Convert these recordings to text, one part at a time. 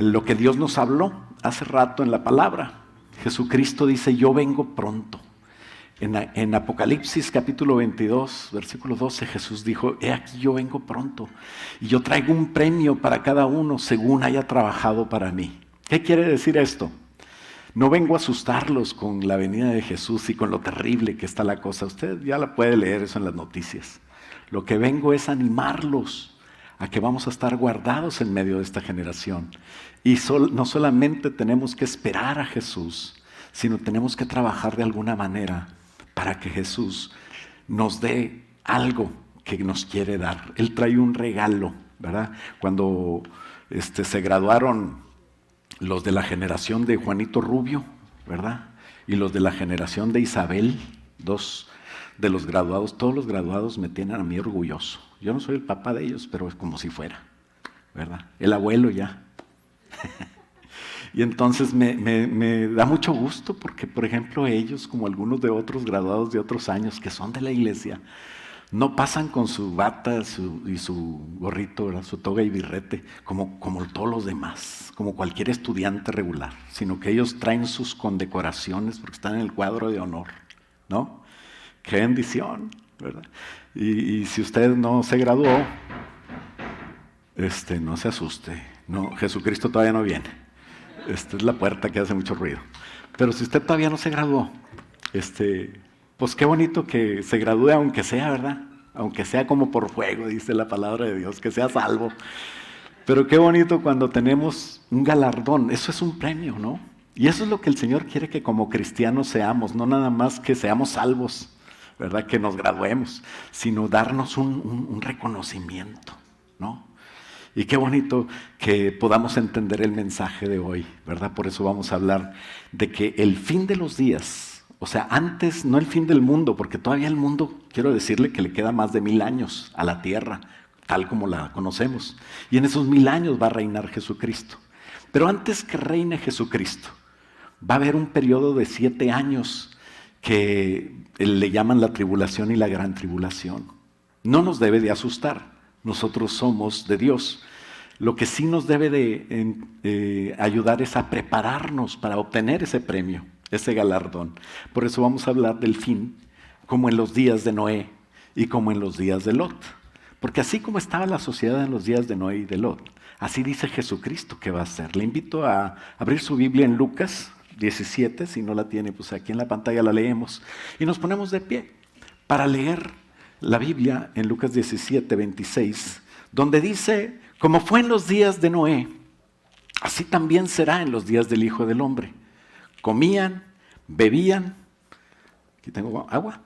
lo que Dios nos habló hace rato en la palabra. Jesucristo dice, yo vengo pronto. En Apocalipsis capítulo 22, versículo 12, Jesús dijo, he aquí yo vengo pronto y yo traigo un premio para cada uno según haya trabajado para mí. ¿Qué quiere decir esto? No vengo a asustarlos con la venida de Jesús y con lo terrible que está la cosa. Usted ya la puede leer eso en las noticias. Lo que vengo es animarlos a que vamos a estar guardados en medio de esta generación. Y no solamente tenemos que esperar a Jesús, sino tenemos que trabajar de alguna manera para que Jesús nos dé algo que nos quiere dar. Él trae un regalo, ¿verdad? Cuando se graduaron los de la generación de Juanito Rubio, ¿verdad? Y los de la generación de Isabel, dos de los graduados, todos los graduados me tienen a mí orgulloso. Yo no soy el papá de ellos, pero es como si fuera, ¿verdad? El abuelo ya. Y entonces me da mucho gusto porque, por ejemplo, ellos, como algunos de otros graduados de otros años que son de la iglesia, no pasan con su bata y su gorrito, ¿verdad? Su toga y birrete, como todos los demás, como cualquier estudiante regular, sino que ellos traen sus condecoraciones porque están en el cuadro de honor, ¿no? ¡Qué bendición!, ¿verdad? Y si usted no se graduó, no se asuste, no, Jesucristo todavía no viene. Esta es la puerta que hace mucho ruido. Pero si usted todavía no se graduó, pues qué bonito que se gradúe, aunque sea, ¿verdad? Aunque sea como por fuego, dice la palabra de Dios, que sea salvo. Pero qué bonito cuando tenemos un galardón, eso es un premio, ¿no? Y eso es lo que el Señor quiere que como cristianos seamos, no nada más que seamos salvos, ¿verdad? Que nos graduemos, sino darnos un reconocimiento, ¿no? Y qué bonito que podamos entender el mensaje de hoy, ¿verdad? Por eso vamos a hablar de que el fin de los días, o sea, antes, no el fin del mundo, porque todavía el mundo, quiero decirle que le queda más de 1000 años a la tierra, tal como la conocemos. Y en esos 1000 años va a reinar Jesucristo. Pero antes que reine Jesucristo, va a haber un periodo de 7 años que le llaman la tribulación y la gran tribulación. No nos debe de asustar. Nosotros somos de Dios. Lo que sí nos debe de ayudar es a prepararnos para obtener ese premio, ese galardón. Por eso vamos a hablar del fin, como en los días de Noé y como en los días de Lot. Porque así como estaba la sociedad en los días de Noé y de Lot, así dice Jesucristo que va a ser. Le invito a abrir su Biblia en Lucas 17, si no la tiene, pues aquí en la pantalla la leemos. Y nos ponemos de pie para leer la Biblia en Lucas 17, 26, donde dice, como fue en los días de Noé, así también será en los días del Hijo del Hombre. Comían, bebían, aquí tengo agua,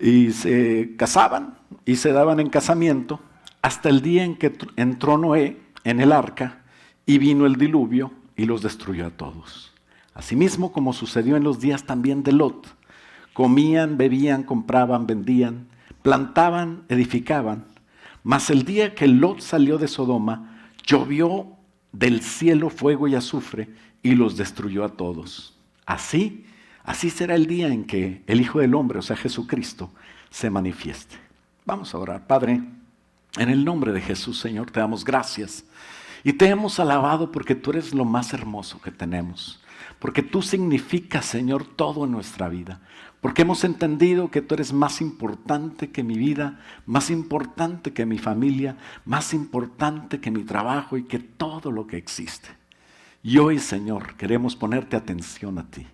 y se casaban y se daban en casamiento hasta el día en que entró Noé en el arca y vino el diluvio y los destruyó a todos. Asimismo, como sucedió en los días también de Lot, comían, bebían, compraban, vendían, plantaban, edificaban, mas el día que Lot salió de Sodoma, llovió del cielo fuego y azufre y los destruyó a todos. Así será el día en que el Hijo del Hombre, o sea Jesucristo, se manifieste. Vamos a orar. Padre, en el nombre de Jesús, Señor, te damos gracias y te hemos alabado porque tú eres lo más hermoso que tenemos. Porque tú significas, Señor, todo en nuestra vida. Porque hemos entendido que tú eres más importante que mi vida, más importante que mi familia, más importante que mi trabajo y que todo lo que existe. Y hoy, Señor, queremos ponerte atención a ti,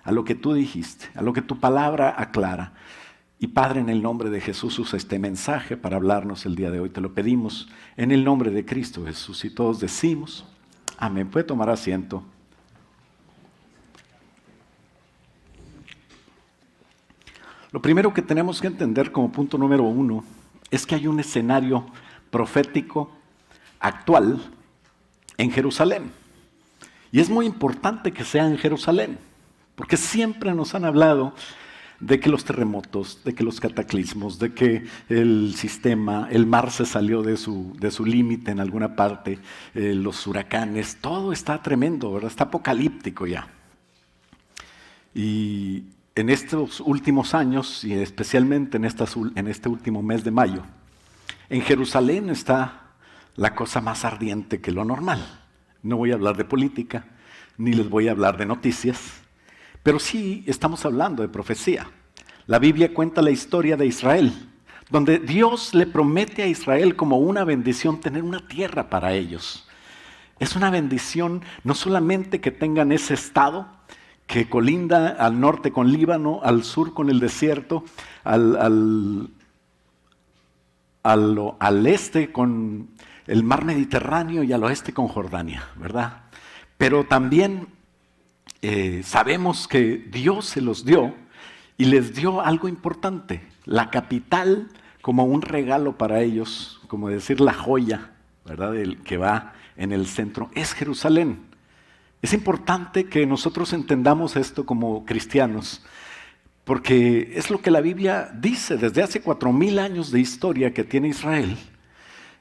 a lo que tú dijiste, a lo que tu palabra aclara. Y Padre, en el nombre de Jesús, usa este mensaje para hablarnos el día de hoy. Te lo pedimos en el nombre de Cristo Jesús. Y todos decimos, amén. Puede tomar asiento. Lo primero que tenemos que entender como punto número 1 es que hay un escenario profético actual en Jerusalén. Y es muy importante que sea en Jerusalén, porque siempre nos han hablado de que los terremotos, de que los cataclismos, de que el sistema, el mar se salió de su límite en alguna parte, los huracanes, todo está tremendo, ¿verdad? Está apocalíptico ya. Y en estos últimos años, y especialmente en este último mes de mayo, en Jerusalén está la cosa más ardiente que lo normal. No voy a hablar de política, ni les voy a hablar de noticias, pero sí estamos hablando de profecía. La Biblia cuenta la historia de Israel, donde Dios le promete a Israel como una bendición tener una tierra para ellos. Es una bendición no solamente que tengan ese estado que colinda al norte con Líbano, al sur con el desierto, al este con el mar Mediterráneo y al oeste con Jordania, ¿verdad? Pero también sabemos que Dios se los dio y les dio algo importante, la capital como un regalo para ellos, como decir la joya, ¿verdad? El que va en el centro, es Jerusalén. Es importante que nosotros entendamos esto como cristianos, porque es lo que la Biblia dice desde hace 4000 años de historia que tiene Israel.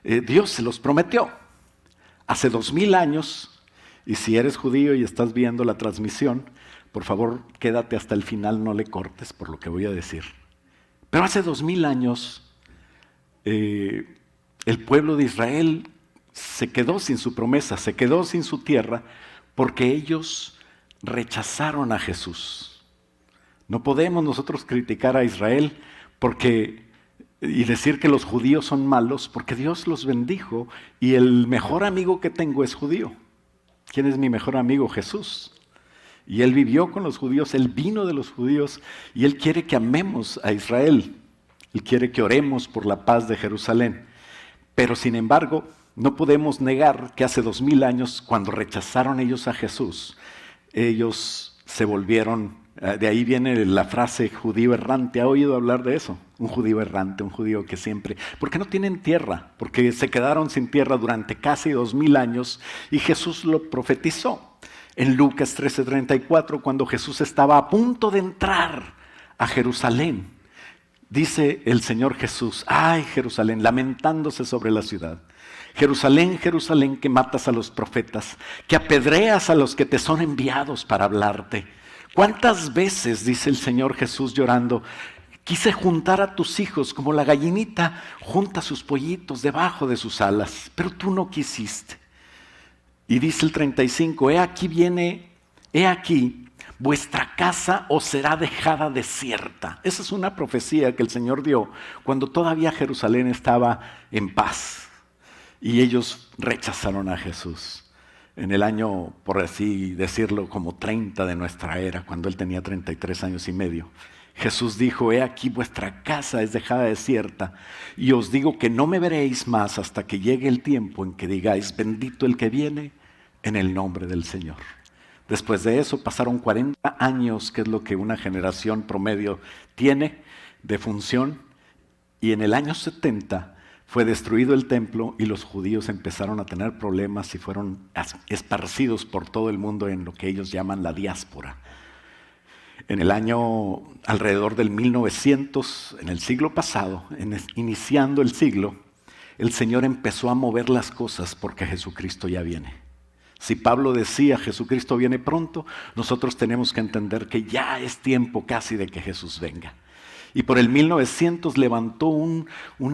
Dios se los prometió. Hace 2000 años, y si eres judío y estás viendo la transmisión, por favor quédate hasta el final, no le cortes por lo que voy a decir. Pero hace 2000 años, el pueblo de Israel se quedó sin su promesa, se quedó sin su tierra, porque ellos rechazaron a Jesús. No podemos nosotros criticar a Israel y decir que los judíos son malos, porque Dios los bendijo y el mejor amigo que tengo es judío. ¿Quién es mi mejor amigo? Jesús. Y Él vivió con los judíos, Él vino de los judíos y Él quiere que amemos a Israel. Él quiere que oremos por la paz de Jerusalén. Pero sin embargo, no podemos negar que hace 2000 años, cuando rechazaron ellos a Jesús, ellos se volvieron, de ahí viene la frase judío errante. ¿Ha oído hablar de eso? Un judío errante, un judío que siempre... Porque no tienen tierra, porque se quedaron sin tierra durante casi 2000 años y Jesús lo profetizó. En Lucas 13:34, cuando Jesús estaba a punto de entrar a Jerusalén, dice el Señor Jesús: ¡ay, Jerusalén!, lamentándose sobre la ciudad. Jerusalén, Jerusalén, que matas a los profetas, que apedreas a los que te son enviados para hablarte. ¿Cuántas veces, dice el Señor Jesús llorando, quise juntar a tus hijos como la gallinita junta sus pollitos debajo de sus alas, pero tú no quisiste? Y dice el 35, he aquí, vuestra casa os será dejada desierta. Esa es una profecía que el Señor dio cuando todavía Jerusalén estaba en paz. Y ellos rechazaron a Jesús. En el año, por así decirlo, como 30 de nuestra era, cuando Él tenía 33 años y medio, Jesús dijo: he aquí vuestra casa es dejada desierta, y os digo que no me veréis más hasta que llegue el tiempo en que digáis: bendito el que viene en el nombre del Señor. Después de eso pasaron 40 años, que es lo que una generación promedio tiene de función, y en el año 70 fue destruido el templo y los judíos empezaron a tener problemas y fueron esparcidos por todo el mundo en lo que ellos llaman la diáspora. En el año alrededor del 1900, en el siglo pasado, iniciando el siglo, el Señor empezó a mover las cosas porque Jesucristo ya viene. Si Pablo decía Jesucristo viene pronto, nosotros tenemos que entender que ya es tiempo casi de que Jesús venga. Y por el 1900 levantó un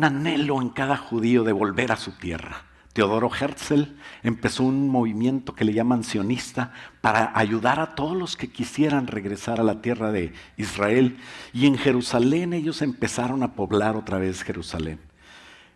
anhelo en cada judío de volver a su tierra. Teodoro Herzl empezó un movimiento que le llaman sionista para ayudar a todos los que quisieran regresar a la tierra de Israel. Y en Jerusalén ellos empezaron a poblar otra vez Jerusalén.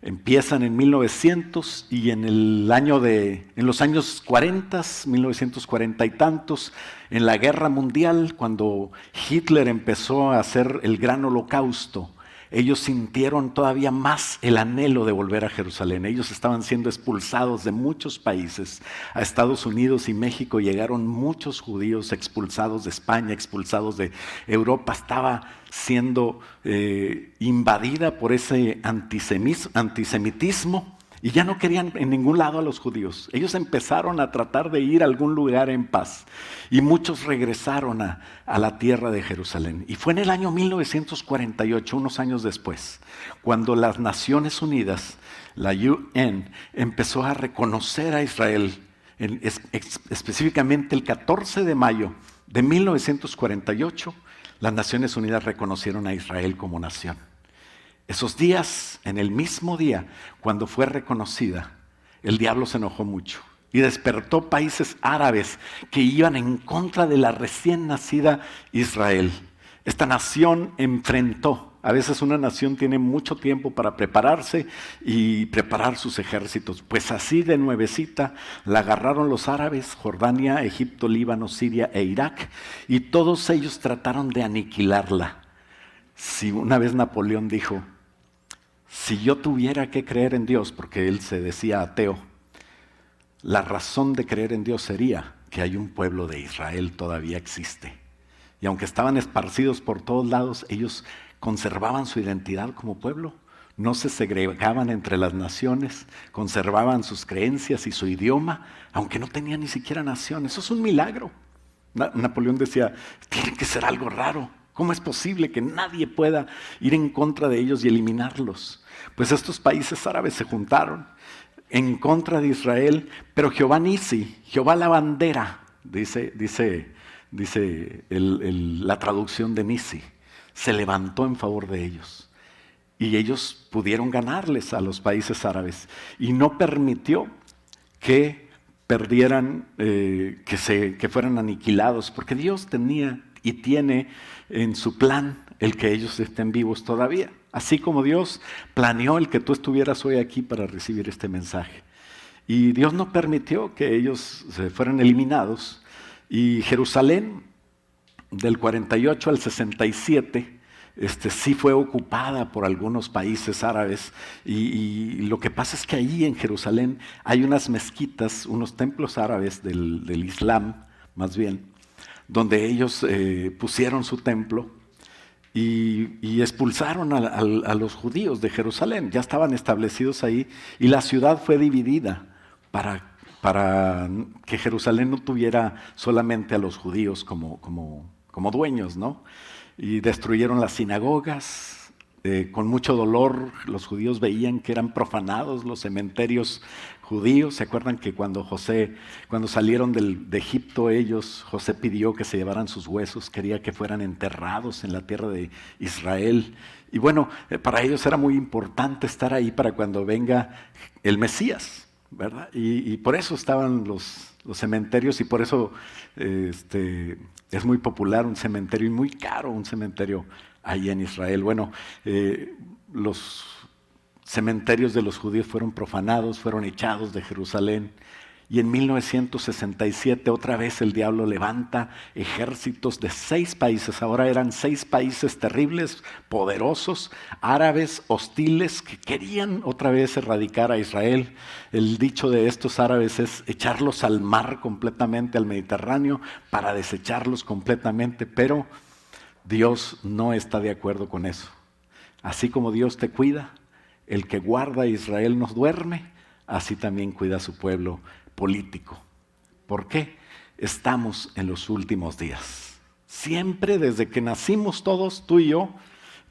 Empiezan en 1900 y en los años 40, 1940 y tantos, en la guerra mundial, cuando Hitler empezó a hacer el gran holocausto, ellos sintieron todavía más el anhelo de volver a Jerusalén. Ellos estaban siendo expulsados de muchos países. A Estados Unidos y México llegaron muchos judíos expulsados de España, expulsados de Europa. Estaba siendo invadida por ese antisemitismo y ya no querían en ningún lado a los judíos. Ellos empezaron a tratar de ir a algún lugar en paz y muchos regresaron a la tierra de Jerusalén. Y fue en el año 1948, unos años después, cuando las Naciones Unidas, la UN, empezó a reconocer a Israel, específicamente el 14 de mayo de 1948, las Naciones Unidas reconocieron a Israel como nación. Esos días, en el mismo día, cuando fue reconocida, el diablo se enojó mucho y despertó países árabes que iban en contra de la recién nacida Israel. Esta nación enfrentó. A veces una nación tiene mucho tiempo para prepararse y preparar sus ejércitos. Pues así de nuevecita la agarraron los árabes, Jordania, Egipto, Líbano, Siria e Irak, y todos ellos trataron de aniquilarla. Si una vez Napoleón dijo, si yo tuviera que creer en Dios, porque él se decía ateo, la razón de creer en Dios sería que hay un pueblo de Israel todavía existe. Y aunque estaban esparcidos por todos lados, ellos conservaban su identidad como pueblo, no se segregaban entre las naciones, conservaban sus creencias y su idioma, aunque no tenían ni siquiera nación. Eso es un milagro. Napoleón decía, tiene que ser algo raro. ¿Cómo es posible que nadie pueda ir en contra de ellos y eliminarlos? Pues estos países árabes se juntaron en contra de Israel, pero Jehová Nisi, Jehová la bandera, dice la traducción de Nisi, se levantó en favor de ellos. Y ellos pudieron ganarles a los países árabes. Y no permitió que perdieran, que fueran aniquilados, porque Dios tenía y tiene en su plan el que ellos estén vivos todavía. Así como Dios planeó el que tú estuvieras hoy aquí para recibir este mensaje. Y Dios no permitió que ellos se fueran eliminados. Y Jerusalén, del 48 al 67, sí fue ocupada por algunos países árabes. Y lo que pasa es que allí en Jerusalén hay unas mezquitas, unos templos árabes del Islam, más bien, donde ellos pusieron su templo y expulsaron a los judíos de Jerusalén. Ya estaban establecidos ahí y la ciudad fue dividida para que Jerusalén no tuviera solamente a los judíos como dueños, ¿no? Y destruyeron las sinagogas. Con mucho dolor los judíos veían que eran profanados los cementerios judíos. ¿Se acuerdan que cuando salieron de Egipto ellos, José pidió que se llevaran sus huesos, quería que fueran enterrados en la tierra de Israel? Y bueno, para ellos era muy importante estar ahí para cuando venga el Mesías, ¿verdad? Y por eso estaban los cementerios, y por eso es muy popular un cementerio y muy caro un cementerio ahí en Israel. Bueno, los cementerios de los judíos fueron profanados, fueron echados de Jerusalén. Y en 1967 otra vez el diablo levanta ejércitos de 6 países. Ahora eran 6 países terribles, poderosos, árabes, hostiles, que querían otra vez erradicar a Israel. El dicho de estos árabes es echarlos al mar completamente, al Mediterráneo, para desecharlos completamente. Pero Dios no está de acuerdo con eso. Así como Dios te cuida, el que guarda a Israel no duerme, así también cuida a su pueblo político. ¿Por qué? Estamos en los últimos días. Siempre desde que nacimos todos, tú y yo,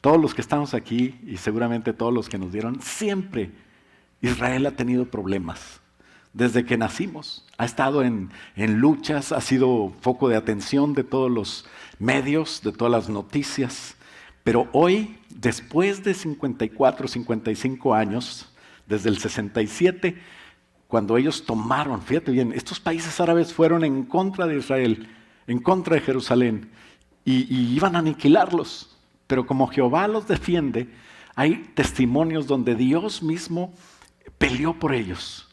todos los que estamos aquí y seguramente todos los que nos dieron, siempre Israel ha tenido problemas. Desde que nacimos, ha estado en luchas, ha sido foco de atención de todos los medios, de todas las noticias. Pero hoy, después de 54, 55 años, desde el 67, cuando ellos tomaron, fíjate bien, estos países árabes fueron en contra de Israel, en contra de Jerusalén, y iban a aniquilarlos. Pero como Jehová los defiende, hay testimonios donde Dios mismo peleó por ellos.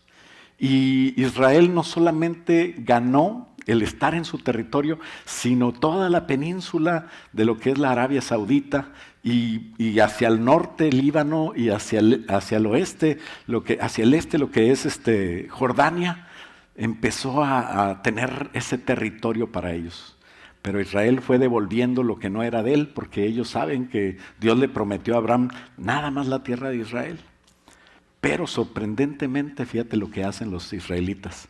Y Israel no solamente ganó el estar en su territorio, sino toda la península de lo que es la Arabia Saudita y hacia el norte Líbano y hacia el oeste, hacia el este lo que es Jordania, empezó a tener ese territorio para ellos. Pero Israel fue devolviendo lo que no era de él, porque ellos saben que Dios le prometió a Abraham nada más la tierra de Israel. Pero sorprendentemente, fíjate lo que hacen los israelitas,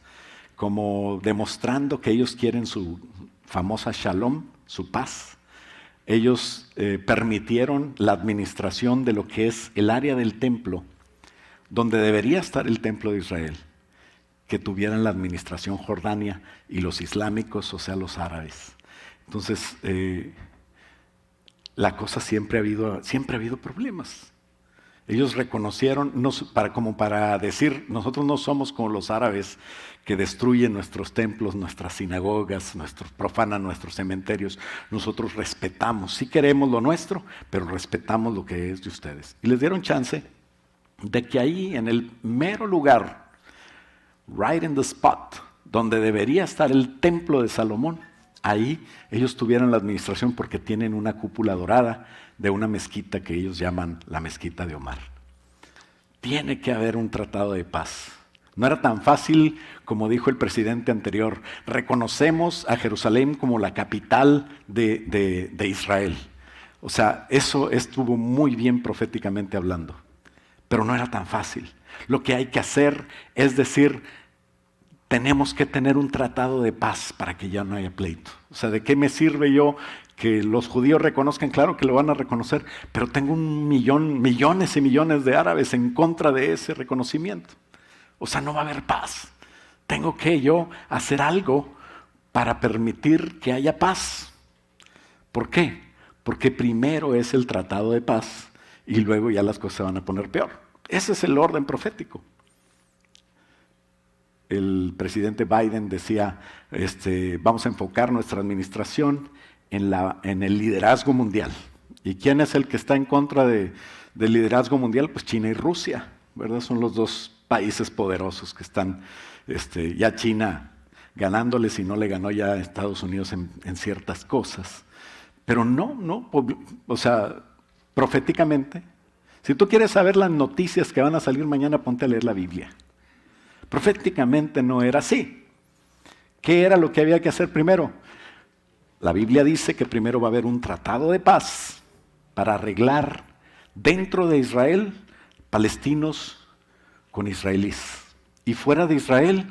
como demostrando que ellos quieren su famosa shalom, su paz. Ellos permitieron la administración de lo que es el área del templo, donde debería estar el templo de Israel, que tuvieran la administración Jordania y los islámicos, o sea, los árabes. Entonces, la cosa siempre ha habido problemas. Ellos reconocieron, como para decir, nosotros no somos como los árabes que destruyen nuestros templos, nuestras sinagogas, profanan nuestros cementerios. Nosotros respetamos, sí queremos lo nuestro, pero respetamos lo que es de ustedes. Y les dieron chance de que ahí, en el mero lugar, right in the spot, donde debería estar el templo de Salomón, ahí ellos tuvieron la administración porque tienen una cúpula dorada de una mezquita que ellos llaman la mezquita de Omar. Tiene que haber un tratado de paz. No era tan fácil como dijo el presidente anterior. Reconocemos a Jerusalén como la capital de Israel. O sea, eso estuvo muy bien proféticamente hablando. Pero no era tan fácil. Lo que hay que hacer es decir, tenemos que tener un tratado de paz para que ya no haya pleito. O sea, ¿de qué me sirve yo que los judíos reconozcan? Claro que lo van a reconocer, pero tengo millones y millones de árabes en contra de ese reconocimiento. O sea, no va a haber paz. Tengo que yo hacer algo para permitir que haya paz. ¿Por qué? Porque primero es el tratado de paz y luego ya las cosas se van a poner peor. Ese es el orden profético. El presidente Biden decía, vamos a enfocar nuestra administración en el liderazgo mundial. ¿Y quién es el que está en contra del liderazgo mundial? Pues China y Rusia, ¿verdad? Son los dos países poderosos que están, ya China ganándoles y no le ganó ya a Estados Unidos en ciertas cosas. Pero no, o sea, proféticamente, si tú quieres saber las noticias que van a salir mañana, ponte a leer la Biblia. Proféticamente no era así. ¿Qué era lo que había que hacer primero? La Biblia dice que primero va a haber un tratado de paz para arreglar dentro de Israel palestinos con israelíes. Y fuera de Israel,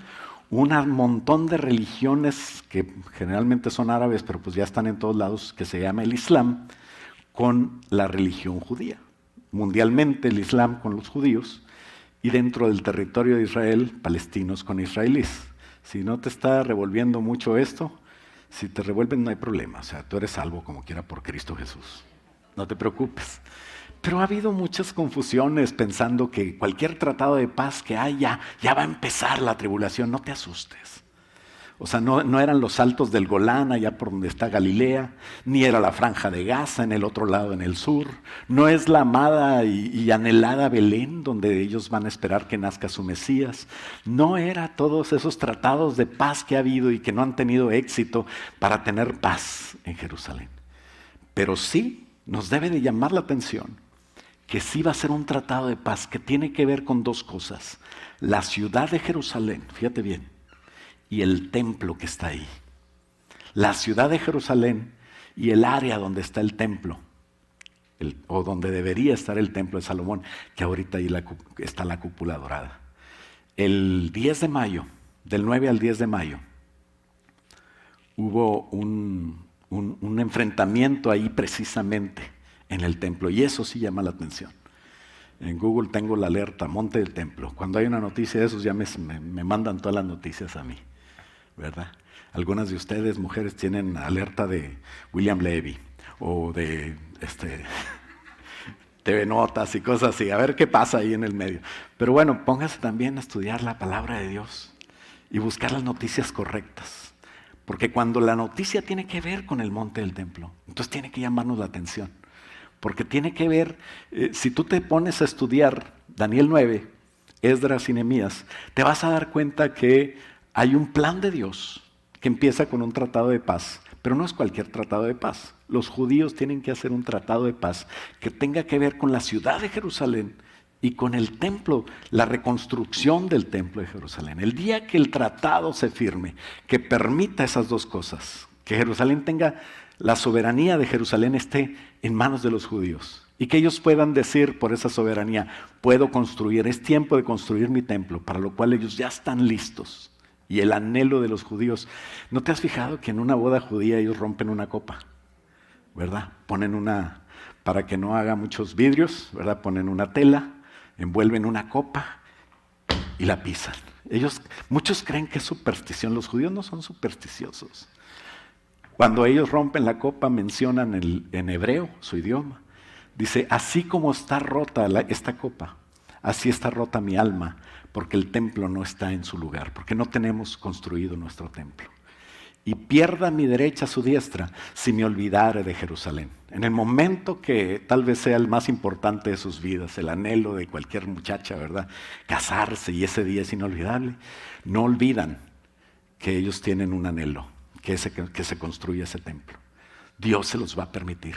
un montón de religiones que generalmente son árabes, pero pues ya están en todos lados, que se llama el Islam, con la religión judía. Mundialmente el Islam con los judíos. Y dentro del territorio de Israel, palestinos con israelíes. Si no te está revolviendo mucho esto, si te revuelven no hay problema. O sea, tú eres salvo como quiera por Cristo Jesús. No te preocupes. Pero ha habido muchas confusiones pensando que cualquier tratado de paz que haya, ya va a empezar la tribulación. No te asustes. O sea, no eran los altos del Golán, allá por donde está Galilea, ni era la franja de Gaza en el otro lado, en el sur. No es la amada y anhelada Belén, donde ellos van a esperar que nazca su Mesías. No era todos esos tratados de paz que ha habido y que no han tenido éxito para tener paz en Jerusalén. Pero sí nos debe de llamar la atención que sí va a ser un tratado de paz que tiene que ver con dos cosas. La ciudad de Jerusalén, fíjate bien, y el templo que está ahí. La ciudad de Jerusalén y el área donde está el templo, o donde debería estar el templo de Salomón, que ahorita ahí está la cúpula dorada. El 10 de mayo, del 9 al 10 de mayo, hubo un enfrentamiento ahí precisamente en el templo, y eso sí llama la atención. En Google tengo la alerta, Monte del Templo. Cuando hay una noticia de esos ya me mandan todas las noticias a mí, ¿verdad? Algunas de ustedes, mujeres, tienen alerta de William Levy o de TV Notas y cosas así, a ver qué pasa ahí en el medio. Pero bueno, póngase también a estudiar la palabra de Dios y buscar las noticias correctas. Porque cuando la noticia tiene que ver con el Monte del Templo, entonces tiene que llamarnos la atención. Porque tiene que ver, si tú te pones a estudiar Daniel 9, Esdras y Nehemías, te vas a dar cuenta que hay un plan de Dios que empieza con un tratado de paz, pero no es cualquier tratado de paz. Los judíos tienen que hacer un tratado de paz que tenga que ver con la ciudad de Jerusalén y con el templo, la reconstrucción del templo de Jerusalén. El día que el tratado se firme, que permita esas dos cosas, que Jerusalén tenga, la soberanía de Jerusalén esté en manos de los judíos y que ellos puedan decir por esa soberanía, puedo construir, es tiempo de construir mi templo, para lo cual ellos ya están listos. Y el anhelo de los judíos, ¿no te has fijado que en una boda judía ellos rompen una copa? ¿Verdad? Ponen para que no haga muchos vidrios, ¿verdad? Ponen una tela, envuelven una copa y la pisan. Muchos creen que es superstición, los judíos no son supersticiosos. Cuando ellos rompen la copa mencionan en hebreo, su idioma, Dice, así como está rota esta copa, así está rota mi alma, porque el templo no está en su lugar, porque no tenemos construido nuestro templo. Y pierda mi derecha su diestra si me olvidare de Jerusalén. En el momento que tal vez sea el más importante de sus vidas, el anhelo de cualquier muchacha, ¿verdad? Casarse, y ese día es inolvidable. No olvidan que ellos tienen un anhelo, que se construya ese templo. Dios se los va a permitir.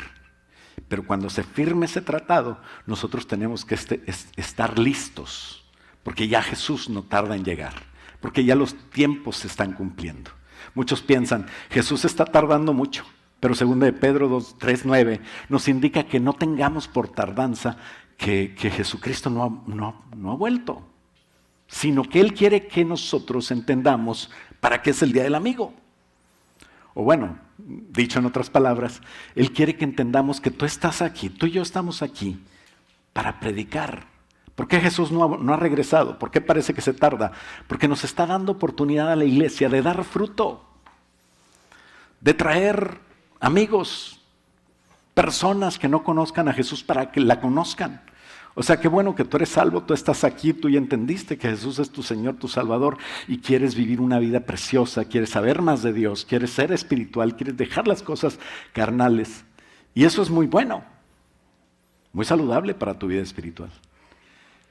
Pero cuando se firme ese tratado, nosotros tenemos que estar listos, porque ya Jesús no tarda en llegar, porque ya los tiempos se están cumpliendo. Muchos piensan, Jesús está tardando mucho, pero 2 de Pedro 3:9 nos indica que no tengamos por tardanza que Jesucristo no ha vuelto, sino que Él quiere que nosotros entendamos para qué es el Día del Amigo. O bueno, dicho en otras palabras, Él quiere que entendamos que tú estás aquí, tú y yo estamos aquí para predicar. ¿Por qué Jesús no ha regresado? ¿Por qué parece que se tarda? Porque nos está dando oportunidad a la iglesia de dar fruto, de traer amigos, personas que no conozcan a Jesús para que la conozcan. O sea, qué bueno que tú eres salvo, tú estás aquí, tú ya entendiste que Jesús es tu Señor, tu Salvador, y quieres vivir una vida preciosa, quieres saber más de Dios, quieres ser espiritual, quieres dejar las cosas carnales. Y eso es muy bueno, muy saludable para tu vida espiritual.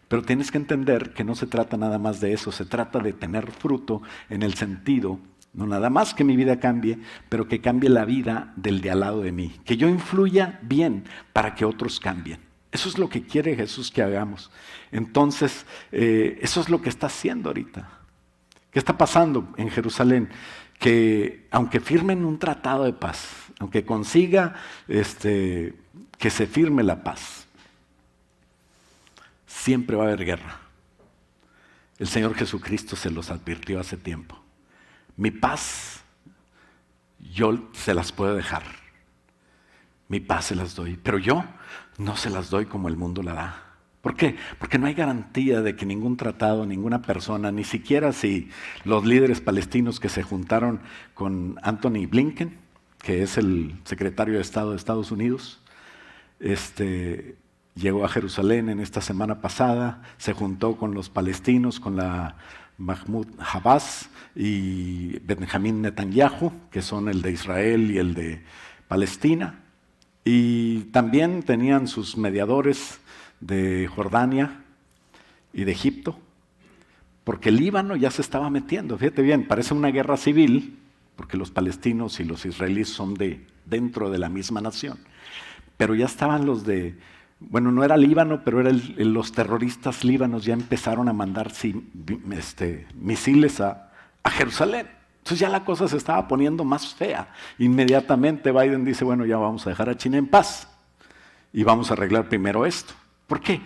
Pero tienes que entender que no se trata nada más de eso, se trata de tener fruto en el sentido, no nada más que mi vida cambie, pero que cambie la vida del de al lado de mí, que yo influya bien para que otros cambien. Eso es lo que quiere Jesús que hagamos. Entonces, eso es lo que está haciendo ahorita. ¿Qué está pasando en Jerusalén? Que aunque firmen un tratado de paz, aunque consiga que se firme la paz, siempre va a haber guerra. El Señor Jesucristo se los advirtió hace tiempo. Mi paz, yo se las puedo dejar. Mi paz se las doy, pero yo no se las doy como el mundo la da. ¿Por qué? Porque no hay garantía de que ningún tratado, ninguna persona, ni siquiera si los líderes palestinos que se juntaron con Anthony Blinken, que es el secretario de Estado de Estados Unidos, llegó a Jerusalén en esta semana pasada, se juntó con los palestinos, con la Mahmoud Abbas y Benjamín Netanyahu, que son el de Israel y el de Palestina, y también tenían sus mediadores de Jordania y de Egipto, porque el Líbano ya se estaba metiendo. Fíjate bien, parece una guerra civil, porque los palestinos y los israelíes son dentro de la misma nación, pero ya estaban los de... Bueno, no era Líbano, pero los terroristas líbanos ya empezaron a mandar misiles a Jerusalén. Entonces ya la cosa se estaba poniendo más fea. Inmediatamente Biden dice, bueno, ya vamos a dejar a China en paz y vamos a arreglar primero esto. ¿Por qué?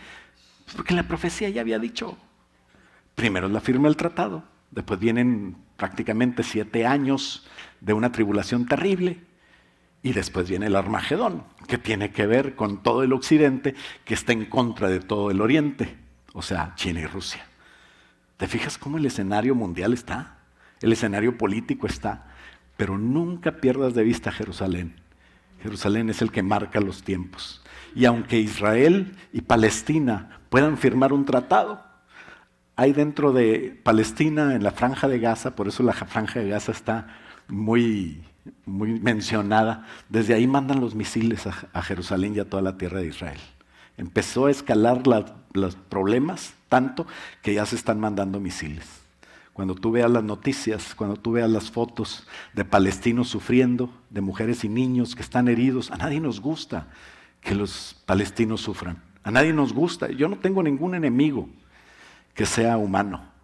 Porque la profecía ya había dicho, primero es la firma del tratado, después vienen prácticamente 7 años de una tribulación terrible, y después viene el Armagedón, que tiene que ver con todo el occidente que está en contra de todo el oriente, o sea, China y Rusia. ¿Te fijas cómo el escenario mundial está? El escenario político está, pero nunca pierdas de vista Jerusalén. Jerusalén es el que marca los tiempos. Y aunque Israel y Palestina puedan firmar un tratado, hay dentro de Palestina, en la Franja de Gaza, por eso la Franja de Gaza está muy mencionada, desde ahí mandan los misiles a Jerusalén y a toda la tierra de Israel. Empezó a escalar los problemas tanto que ya se están mandando misiles. Cuando tú veas las noticias, cuando tú veas las fotos de palestinos sufriendo, de mujeres y niños que están heridos, a nadie nos gusta que los palestinos sufran. A nadie nos gusta. Yo no tengo ningún enemigo que sea humano.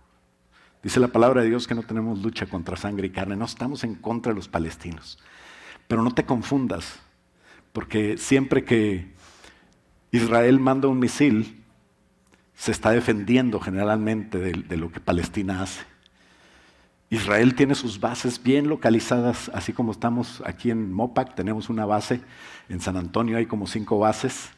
Dice la palabra de Dios que no tenemos lucha contra sangre y carne, no estamos en contra de los palestinos. Pero no te confundas, porque siempre que Israel manda un misil, se está defendiendo generalmente de lo que Palestina hace. Israel tiene sus bases bien localizadas, así como estamos aquí en Mopac, tenemos una base, en San Antonio hay como 5 bases,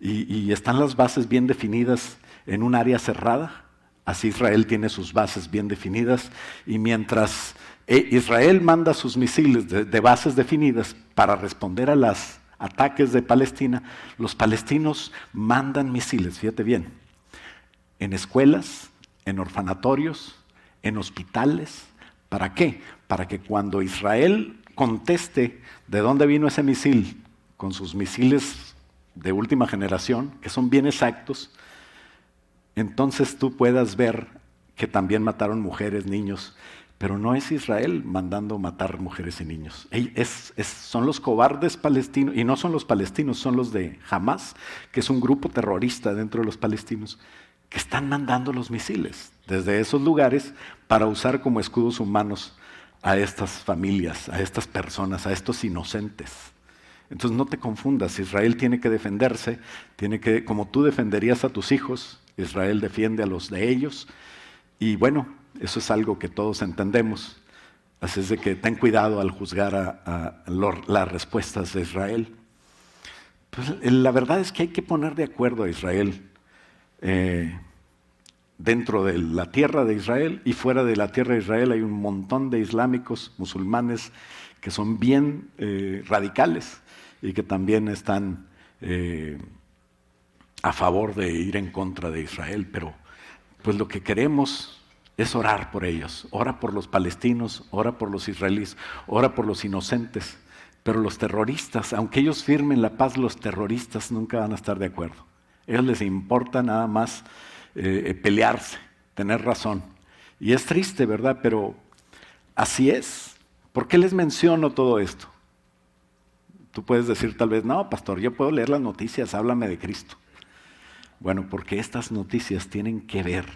y están las bases bien definidas en un área cerrada. Así Israel tiene sus bases bien definidas, y mientras Israel manda sus misiles de bases definidas para responder a las ataques de Palestina, los palestinos mandan misiles, fíjate bien, en escuelas, en orfanatorios, en hospitales. ¿Para qué? Para que cuando Israel conteste de dónde vino ese misil, con sus misiles de última generación, que son bien exactos, entonces tú puedas ver que también mataron mujeres, niños, pero no es Israel mandando matar mujeres y niños. Son los cobardes palestinos, y no son los palestinos, son los de Hamas, que es un grupo terrorista dentro de los palestinos, que están mandando los misiles desde esos lugares para usar como escudos humanos a estas familias, a estas personas, a estos inocentes. Entonces no te confundas, Israel tiene que defenderse, como tú defenderías a tus hijos, Israel defiende a los de ellos, y bueno, eso es algo que todos entendemos. Así es de que ten cuidado al juzgar las respuestas de Israel. Pues, la verdad es que hay que poner de acuerdo a Israel dentro de la tierra de Israel y fuera de la tierra de Israel hay un montón de islámicos, musulmanes, que son bien radicales y que también están a favor de ir en contra de Israel, pero pues lo que queremos es orar por ellos. Ora por los palestinos, ora por los israelíes, ora por los inocentes. Pero los terroristas, aunque ellos firmen la paz, los terroristas nunca van a estar de acuerdo. A ellos les importa nada más pelearse, tener razón. Y es triste, ¿verdad? Pero así es. ¿Por qué les menciono todo esto? Tú puedes decir tal vez, no, pastor, yo puedo leer las noticias, háblame de Cristo. Bueno, porque estas noticias tienen que ver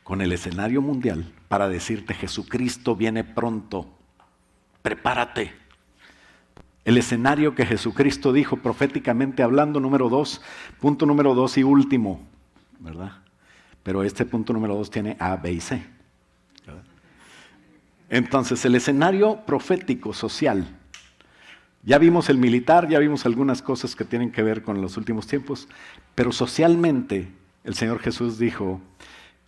con el escenario mundial para decirte Jesucristo viene pronto, prepárate. El escenario que Jesucristo dijo proféticamente hablando, punto número 2 y último, ¿verdad? Pero este punto número 2 tiene A, B y C, ¿verdad? Entonces, el escenario profético social, ya vimos el militar, ya vimos algunas cosas que tienen que ver con los últimos tiempos, pero socialmente el Señor Jesús dijo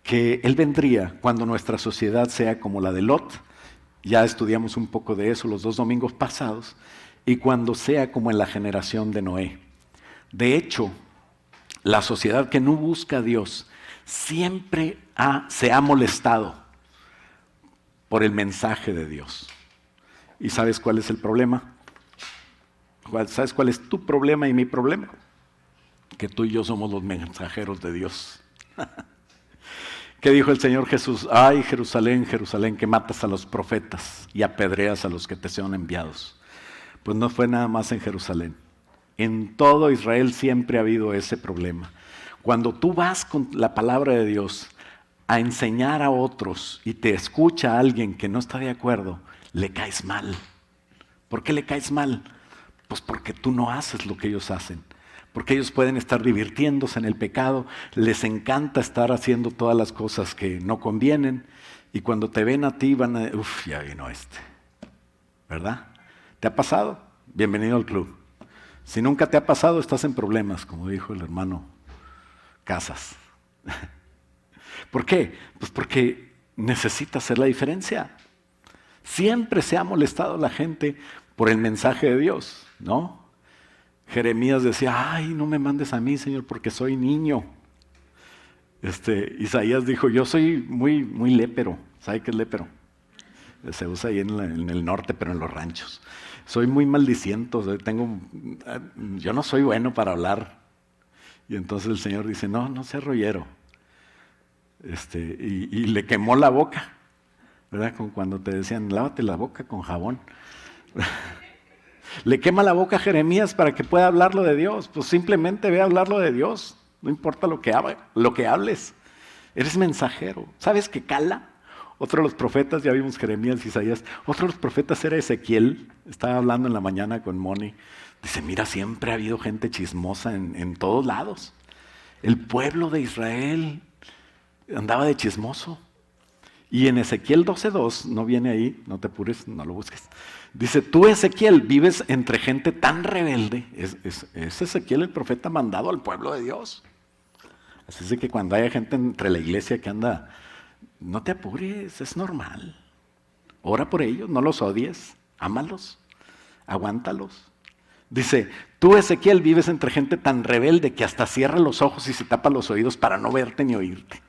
que Él vendría cuando nuestra sociedad sea como la de Lot, ya estudiamos un poco de eso los 2 domingos pasados, y cuando sea como en la generación de Noé. De hecho, la sociedad que no busca a Dios siempre se ha molestado por el mensaje de Dios. ¿Y sabes cuál es el problema? ¿Sabes cuál es tu problema y mi problema? Que tú y yo somos los mensajeros de Dios. ¿Qué dijo el Señor Jesús? Ay, Jerusalén, Jerusalén, que matas a los profetas y apedreas a los que te sean enviados. Pues no fue nada más en Jerusalén. En todo Israel siempre ha habido ese problema. Cuando tú vas con la palabra de Dios a enseñar a otros y te escucha a alguien que no está de acuerdo, le caes mal. ¿Por qué le caes mal? Pues porque tú no haces lo que ellos hacen. Porque ellos pueden estar divirtiéndose en el pecado, les encanta estar haciendo todas las cosas que no convienen, y cuando te ven a ti van a, ya vino este, ¿verdad? ¿Te ha pasado? Bienvenido al club. Si nunca te ha pasado, estás en problemas, como dijo el hermano Casas. ¿Por qué? Pues porque necesitas hacer la diferencia. Siempre se ha molestado la gente por el mensaje de Dios, ¿no? Jeremías decía, ay, no me mandes a mí, Señor, porque soy niño. Isaías dijo, yo soy muy, muy lépero. ¿Sabe qué es lépero? Se usa ahí en el norte, pero en los ranchos. Soy muy maldiciento, yo no soy bueno para hablar. Y entonces el Señor dice, no seas rollero. Y le quemó la boca, ¿verdad? Como cuando te decían, lávate la boca con jabón. Le quema la boca a Jeremías para que pueda hablarlo de Dios. Pues simplemente ve a hablarlo de Dios. No importa lo que hables. Eres mensajero. ¿Sabes qué cala? Otro de los profetas, ya vimos Jeremías, Isaías. Otro de los profetas era Ezequiel. Estaba hablando en la mañana con Moni. Dice, mira, siempre ha habido gente chismosa en todos lados. El pueblo de Israel andaba de chismoso. Y en Ezequiel 12:2, no viene ahí, no te apures, no lo busques. Dice, tú Ezequiel vives entre gente tan rebelde. Es Ezequiel el profeta mandado al pueblo de Dios. Así es de que cuando haya gente entre la iglesia que anda, no te apures, es normal. Ora por ellos, no los odies, ámalos, aguántalos. Dice, tú Ezequiel vives entre gente tan rebelde que hasta cierra los ojos y se tapa los oídos para no verte ni oírte.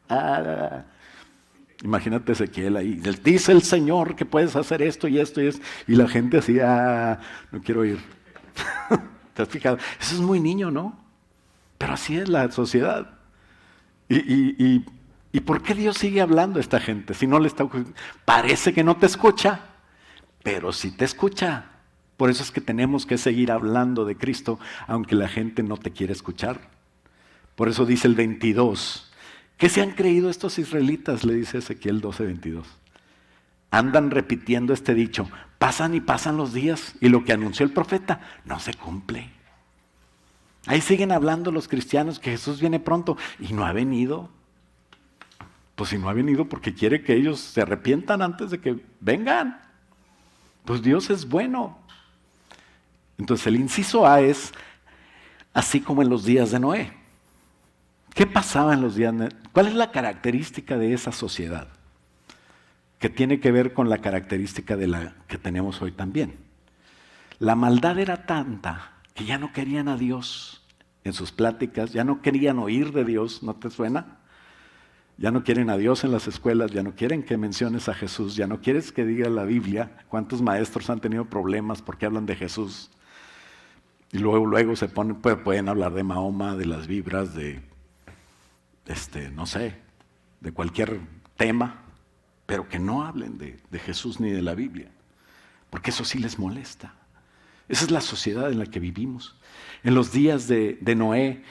Ah, imagínate Ezequiel ahí. Dice el Señor que puedes hacer esto y esto y esto. Y la gente así, no quiero oír. ¿Te has fijado? Eso es muy niño, ¿no? Pero así es la sociedad. ¿Y por qué Dios sigue hablando a esta gente? Si no le está... Parece que no te escucha, pero sí te escucha. Por eso es que tenemos que seguir hablando de Cristo, aunque la gente no te quiera escuchar. Por eso dice el 22. ¿Qué se han creído estos israelitas? Le dice Ezequiel 12:22. Andan repitiendo este dicho. Pasan y pasan los días y lo que anunció el profeta no se cumple. Ahí siguen hablando los cristianos que Jesús viene pronto y no ha venido. Pues si no ha venido porque quiere que ellos se arrepientan antes de que vengan. Pues Dios es bueno. Entonces el inciso A es así como en los días de Noé. ¿Qué pasaba en los días de Noé? ¿Cuál es la característica de esa sociedad? Que tiene que ver con la característica de la que tenemos hoy también. La maldad era tanta que ya no querían a Dios en sus pláticas, ya no querían oír de Dios, ¿no te suena? Ya no quieren a Dios en las escuelas, ya no quieren que menciones a Jesús, ya no quieres que diga la Biblia. ¿Cuántos maestros han tenido problemas porque hablan de Jesús? Y luego se ponen, pueden hablar de Mahoma, de las vibras, de, no sé, de cualquier tema, pero que no hablen de Jesús ni de la Biblia, porque eso sí les molesta. Esa es la sociedad en la que vivimos. En los días de Noé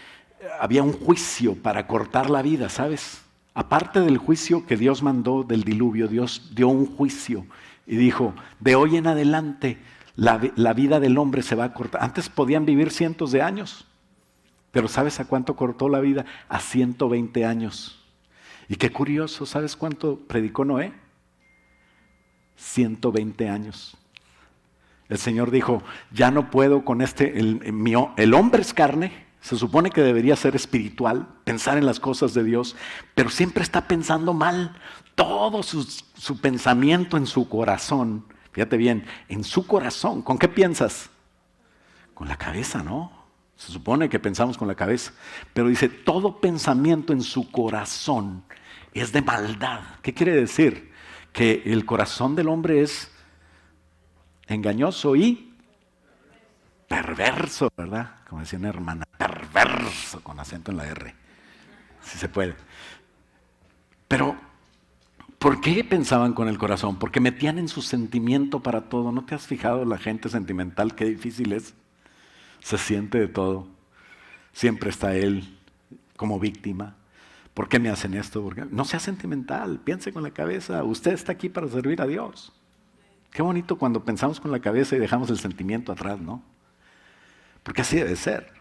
había un juicio para cortar la vida, ¿sabes? Aparte del juicio que Dios mandó del diluvio, Dios dio un juicio y dijo, de hoy en adelante la vida del hombre se va a cortar. Antes podían vivir cientos de años, pero ¿sabes a cuánto cortó la vida? A 120 años. Y qué curioso, ¿sabes cuánto predicó Noé? 120 años. El Señor dijo, ya no puedo con el hombre es carne, se supone que debería ser espiritual, pensar en las cosas de Dios, pero siempre está pensando mal. Todo su pensamiento en su corazón, fíjate bien, en su corazón, ¿con qué piensas? Con la cabeza, ¿no? Se supone que pensamos con la cabeza, pero dice, todo pensamiento en su corazón es de maldad. ¿Qué quiere decir? Que el corazón del hombre es engañoso y perverso, ¿verdad? Como decía una hermana, perverso, con acento en la R, si se puede. Pero, ¿por qué pensaban con el corazón? Porque metían en su sentimiento para todo. ¿No te has fijado la gente sentimental qué difícil es? Se siente de todo. Siempre está él como víctima. ¿Por qué me hacen esto? No sea sentimental, piense con la cabeza. Usted está aquí para servir a Dios. Qué bonito cuando pensamos con la cabeza y dejamos el sentimiento atrás, ¿no? Porque así debe ser.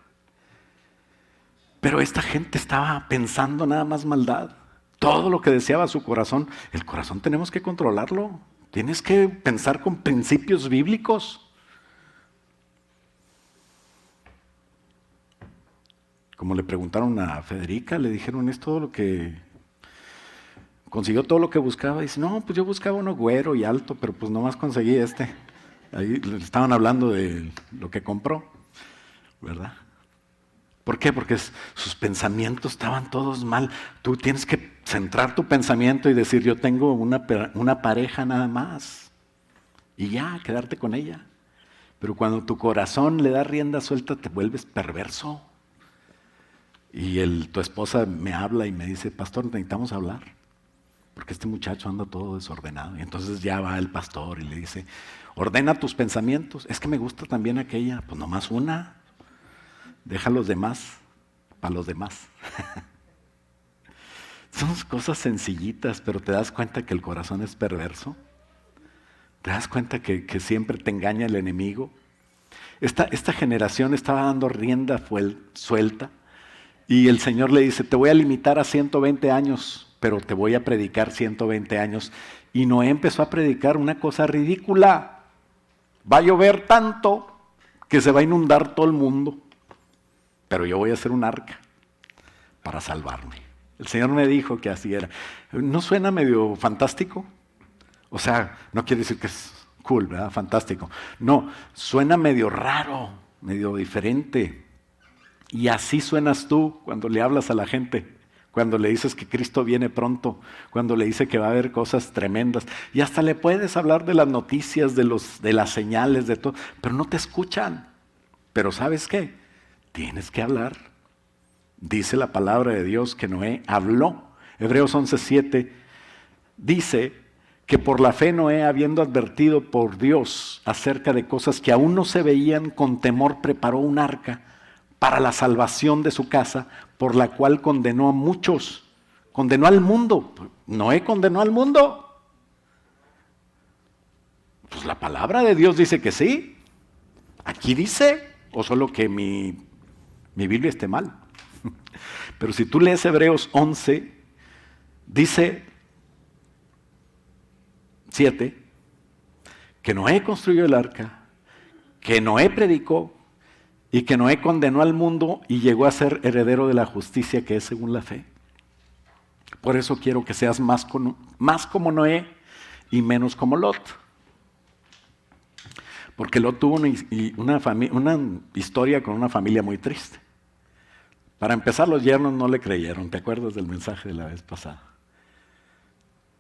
Pero esta gente estaba pensando nada más maldad. Todo lo que deseaba su corazón, el corazón tenemos que controlarlo. Tienes que pensar con principios bíblicos. Como le preguntaron a Federica, le dijeron, ¿es todo lo que... consiguió todo lo que buscaba? Y dice, no, pues yo buscaba uno güero y alto, pero pues nomás conseguí este. Ahí le estaban hablando de lo que compró, ¿verdad? ¿Por qué? Porque sus pensamientos estaban todos mal. Tú tienes que centrar tu pensamiento y decir, yo tengo una pareja nada más. Y ya, quedarte con ella. Pero cuando tu corazón le da rienda suelta, te vuelves perverso. Y tu esposa me habla y me dice, pastor, necesitamos hablar. Porque este muchacho anda todo desordenado. Y entonces ya va el pastor y le dice, ordena tus pensamientos. Es que me gusta también aquella. Pues nomás una. Deja los demás para los demás. Son cosas sencillitas, pero te das cuenta que el corazón es perverso. Te das cuenta que siempre te engaña el enemigo. Esta generación estaba dando rienda suelta. Y el Señor le dice, te voy a limitar a 120 años, pero te voy a predicar 120 años. Y Noé empezó a predicar una cosa ridícula. Va a llover tanto que se va a inundar todo el mundo. Pero yo voy a hacer un arca para salvarme. El Señor me dijo que así era. ¿No suena medio fantástico? O sea, no quiere decir que es cool, ¿verdad? Fantástico. No, suena medio raro, medio diferente. Y así suenas tú cuando le hablas a la gente, cuando le dices que Cristo viene pronto, cuando le dice que va a haber cosas tremendas. Y hasta le puedes hablar de las noticias, de las señales, de todo, pero no te escuchan. Pero ¿sabes qué? Tienes que hablar. Dice la palabra de Dios que Noé habló. Hebreos 11:7 dice que por la fe Noé, habiendo advertido por Dios acerca de cosas que aún no se veían, con temor preparó un arca para la salvación de su casa, por la cual condenó a muchos. Condenó al mundo. Noé condenó al mundo. Pues la palabra de Dios dice que sí. Aquí dice, o solo que mi Biblia esté mal. Pero si tú lees Hebreos 11, dice 7, que Noé construyó el arca, que Noé predicó y que Noé condenó al mundo y llegó a ser heredero de la justicia que es según la fe. Por eso quiero que seas más como Noé y menos como Lot. Porque Lot tuvo una historia con una familia muy triste. Para empezar, los yernos no le creyeron. ¿Te acuerdas del mensaje de la vez pasada?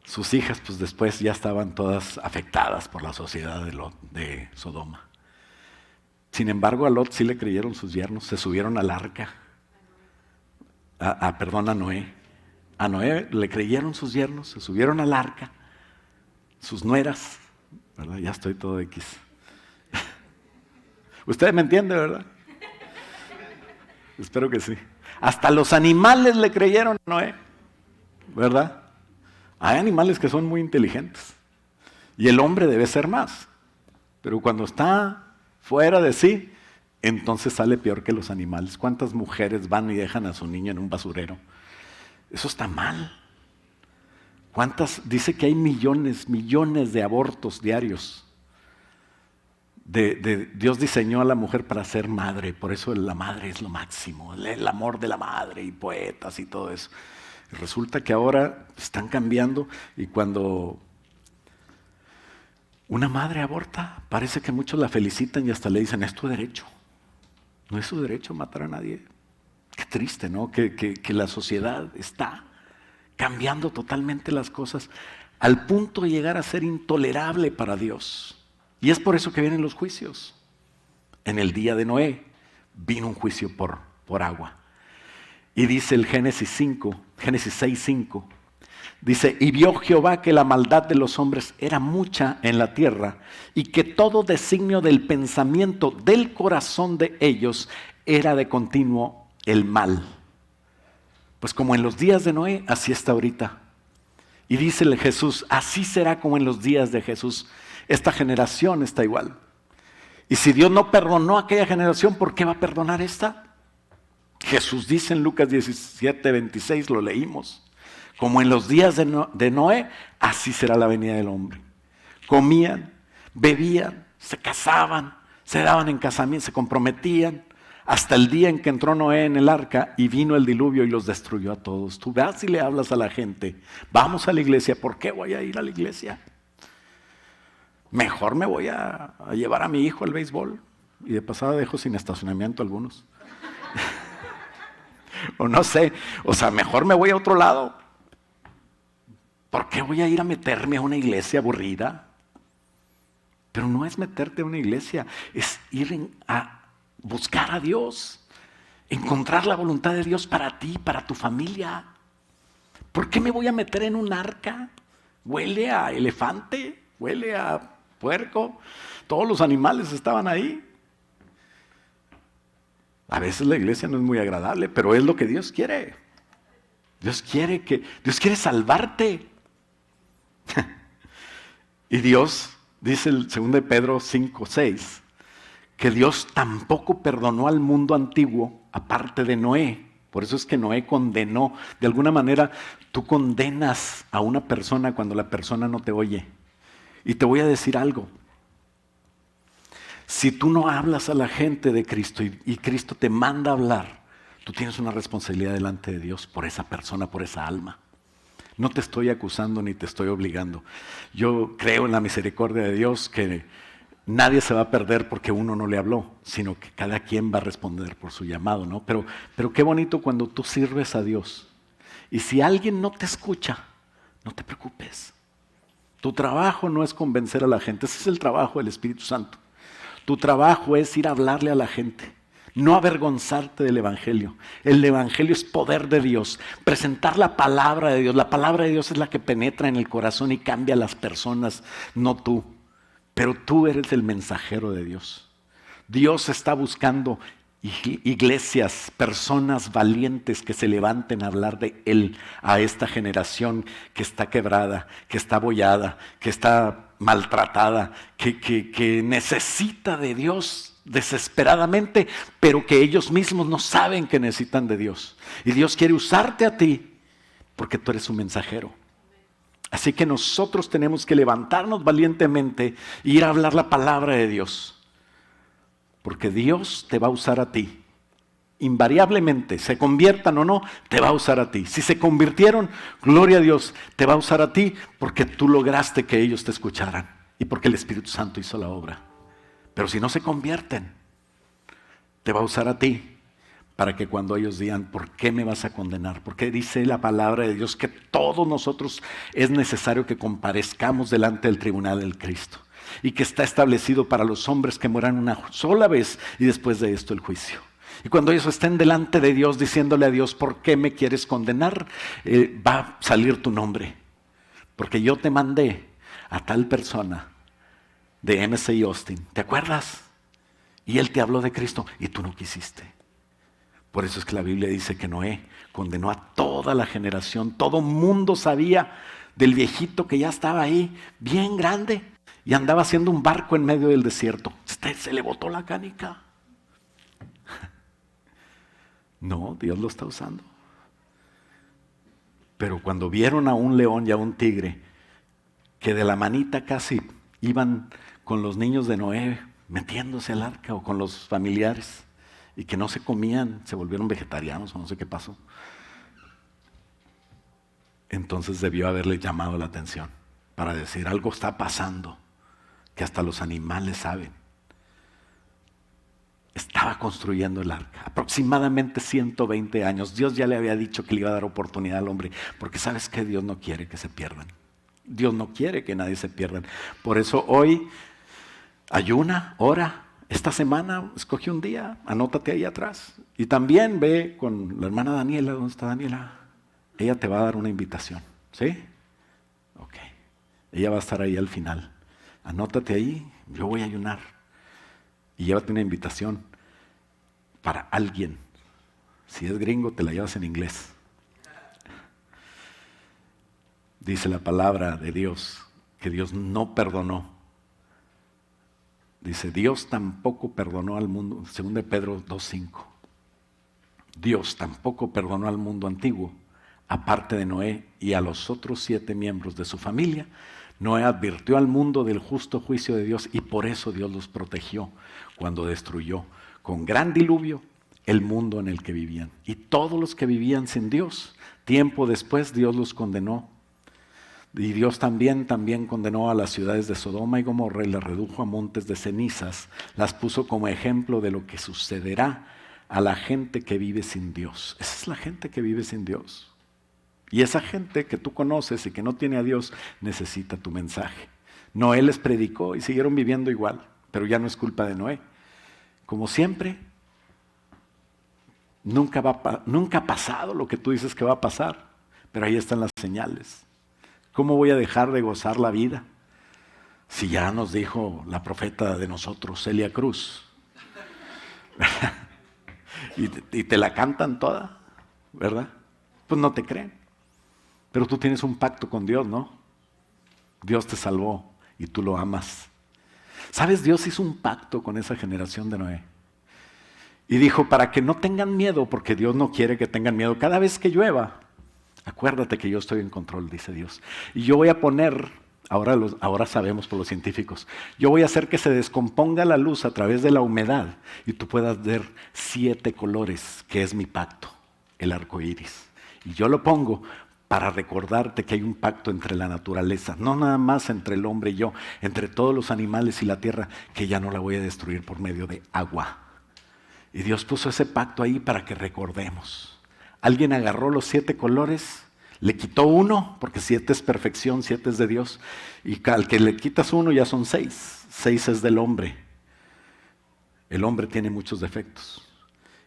Sus hijas, pues después ya estaban todas afectadas por la sociedad de Sodoma. Sin embargo, a Lot sí le creyeron sus yernos, se subieron al arca. A Noé. A Noé le creyeron sus yernos, se subieron al arca. Sus nueras, ¿verdad? Ya estoy todo X. Usted me entiende, ¿verdad? Espero que sí. Hasta los animales le creyeron a Noé, ¿verdad? Hay animales que son muy inteligentes. Y el hombre debe ser más. Pero cuando está fuera de sí, entonces sale peor que los animales. ¿Cuántas mujeres van y dejan a su niño en un basurero? Eso está mal. Dice que hay millones de abortos diarios. Dios diseñó a la mujer para ser madre, por eso la madre es lo máximo, el amor de la madre y poetas y todo eso. Y resulta que ahora están cambiando y cuando una madre aborta, parece que muchos la felicitan y hasta le dicen, es tu derecho. No es su derecho matar a nadie. Qué triste, ¿no? Que la sociedad está cambiando totalmente las cosas al punto de llegar a ser intolerable para Dios. Y es por eso que vienen los juicios. En el día de Noé vino un juicio por agua. Y dice el Génesis 6:5, dice, y vio Jehová que la maldad de los hombres era mucha en la tierra, y que todo designio del pensamiento del corazón de ellos era de continuo el mal. Pues como en los días de Noé, así está ahorita. Y dice Jesús, así será como en los días de Jesús. Esta generación está igual. Y si Dios no perdonó a aquella generación, ¿por qué va a perdonar esta? Jesús dice en Lucas 17:26, lo leímos. Como en los días de Noé, así será la venida del hombre. Comían, bebían, se casaban, se daban en casamiento, se comprometían, hasta el día en que entró Noé en el arca y vino el diluvio y los destruyó a todos. Tú vas y le hablas a la gente, vamos a la iglesia. ¿Por qué voy a ir a la iglesia? Mejor me voy a llevar a mi hijo al béisbol y de pasada dejo sin estacionamiento algunos. O no sé, o sea, mejor me voy a otro lado. ¿Por qué voy a ir a meterme a una iglesia aburrida? Pero no es meterte a una iglesia, es ir a buscar a Dios, encontrar la voluntad de Dios para ti, para tu familia. ¿Por qué me voy a meter en un arca? Huele a elefante, huele a puerco, todos los animales estaban ahí. A veces la iglesia no es muy agradable, pero es lo que Dios quiere. Dios quiere salvarte. Y Dios, dice el 2 de Pedro 5:6, que Dios tampoco perdonó al mundo antiguo, aparte de Noé. Por eso es que Noé condenó. De alguna manera, tú condenas a una persona cuando la persona no te oye. Y te voy a decir algo. Si tú no hablas a la gente de Cristo y Cristo te manda a hablar, tú tienes una responsabilidad delante de Dios por esa persona, por esa alma. No te estoy acusando ni te estoy obligando. Yo creo en la misericordia de Dios, que nadie se va a perder porque uno no le habló, sino que cada quien va a responder por su llamado, ¿no? Pero qué bonito cuando tú sirves a Dios. Y si alguien no te escucha, no te preocupes. Tu trabajo no es convencer a la gente, ese es el trabajo del Espíritu Santo. Tu trabajo es ir a hablarle a la gente, no avergonzarte del Evangelio. El Evangelio es poder de Dios, presentar la palabra de Dios. La palabra de Dios es la que penetra en el corazón y cambia a las personas, no tú. Pero tú eres el mensajero de Dios. Dios está buscando iglesias, personas valientes que se levanten a hablar de Él a esta generación que está quebrada, que está abollada, que está maltratada, que necesita de Dios desesperadamente, pero que ellos mismos no saben que necesitan de Dios. Y Dios quiere usarte a ti porque tú eres un mensajero. Así que nosotros tenemos que levantarnos valientemente e ir a hablar la palabra de Dios. Porque Dios te va a usar a ti. Invariablemente, se conviertan o no, te va a usar a ti. Si se convirtieron, gloria a Dios, te va a usar a ti porque tú lograste que ellos te escucharan y porque el Espíritu Santo hizo la obra. Pero si no se convierten, te va a usar a ti para que cuando ellos digan, ¿por qué me vas a condenar? Porque dice la palabra de Dios que todos nosotros es necesario que comparezcamos delante del tribunal del Cristo. Y que está establecido para los hombres que mueran una sola vez y después de esto el juicio. Y cuando ellos estén delante de Dios diciéndole a Dios, ¿por qué me quieres condenar? Va a salir tu nombre. Porque yo te mandé a tal persona de M.C. Austin, ¿te acuerdas? Y él te habló de Cristo y tú no quisiste. Por eso es que la Biblia dice que Noé condenó a toda la generación. Todo mundo sabía del viejito que ya estaba ahí, bien grande. Y andaba haciendo un barco en medio del desierto. Se le botó la canica. No, Dios lo está usando. Pero cuando vieron a un león y a un tigre, que de la manita casi iban con los niños de Noé metiéndose al arca o con los familiares, y que no se comían, se volvieron vegetarianos o no sé qué pasó. Entonces debió haberle llamado la atención para decir, algo está pasando, que hasta los animales saben. Estaba construyendo el arca, aproximadamente 120 años. Dios ya le había dicho que le iba a dar oportunidad al hombre, porque sabes que Dios no quiere que se pierdan. Dios no quiere que nadie se pierda. Por eso hoy ayuna, ora. Esta semana escoge un día, anótate ahí atrás. Y también ve con la hermana Daniela. ¿Dónde está Daniela? Ella te va a dar una invitación, ¿sí? Ok. Ella va a estar ahí al final. Anótate ahí, yo voy a ayunar. Y llévate una invitación para alguien. Si es gringo, te la llevas en inglés. Dice la palabra de Dios que Dios no perdonó. Dice, Dios tampoco perdonó al mundo, 2 Pedro 2:5. Dios tampoco perdonó al mundo antiguo, aparte de Noé y a los otros 7 miembros de su familia. Noé advirtió al mundo del justo juicio de Dios y por eso Dios los protegió cuando destruyó con gran diluvio el mundo en el que vivían. Y todos los que vivían sin Dios, tiempo después Dios los condenó. Y Dios también condenó a las ciudades de Sodoma y Gomorra y las redujo a montes de cenizas. Las puso como ejemplo de lo que sucederá a la gente que vive sin Dios. Esa es la gente que vive sin Dios. Y esa gente que tú conoces y que no tiene a Dios necesita tu mensaje. Noé les predicó y siguieron viviendo igual, pero ya no es culpa de Noé. Como siempre, nunca ha pasado lo que tú dices que va a pasar, pero ahí están las señales. ¿Cómo voy a dejar de gozar la vida? Si ya nos dijo la profeta de nosotros, Celia Cruz. y te la cantan toda, ¿verdad? Pues no te creen. Pero tú tienes un pacto con Dios, ¿no? Dios te salvó y tú lo amas. ¿Sabes? Dios hizo un pacto con esa generación de Noé. Y dijo, para que no tengan miedo, porque Dios no quiere que tengan miedo. Cada vez que llueva, acuérdate que yo estoy en control, dice Dios. Y yo voy a poner, ahora sabemos por los científicos, yo voy a hacer que se descomponga la luz a través de la humedad y tú puedas ver 7 colores, que es mi pacto, el arco iris. Y yo lo pongo para recordarte que hay un pacto entre la naturaleza, no nada más entre el hombre y yo, entre todos los animales y la tierra, que ya no la voy a destruir por medio de agua. Y Dios puso ese pacto ahí para que recordemos. Alguien agarró los 7 colores, le quitó uno, porque 7 es perfección, 7 es de Dios, y al que le quitas uno ya son 6. 6 es del hombre. El hombre tiene muchos defectos.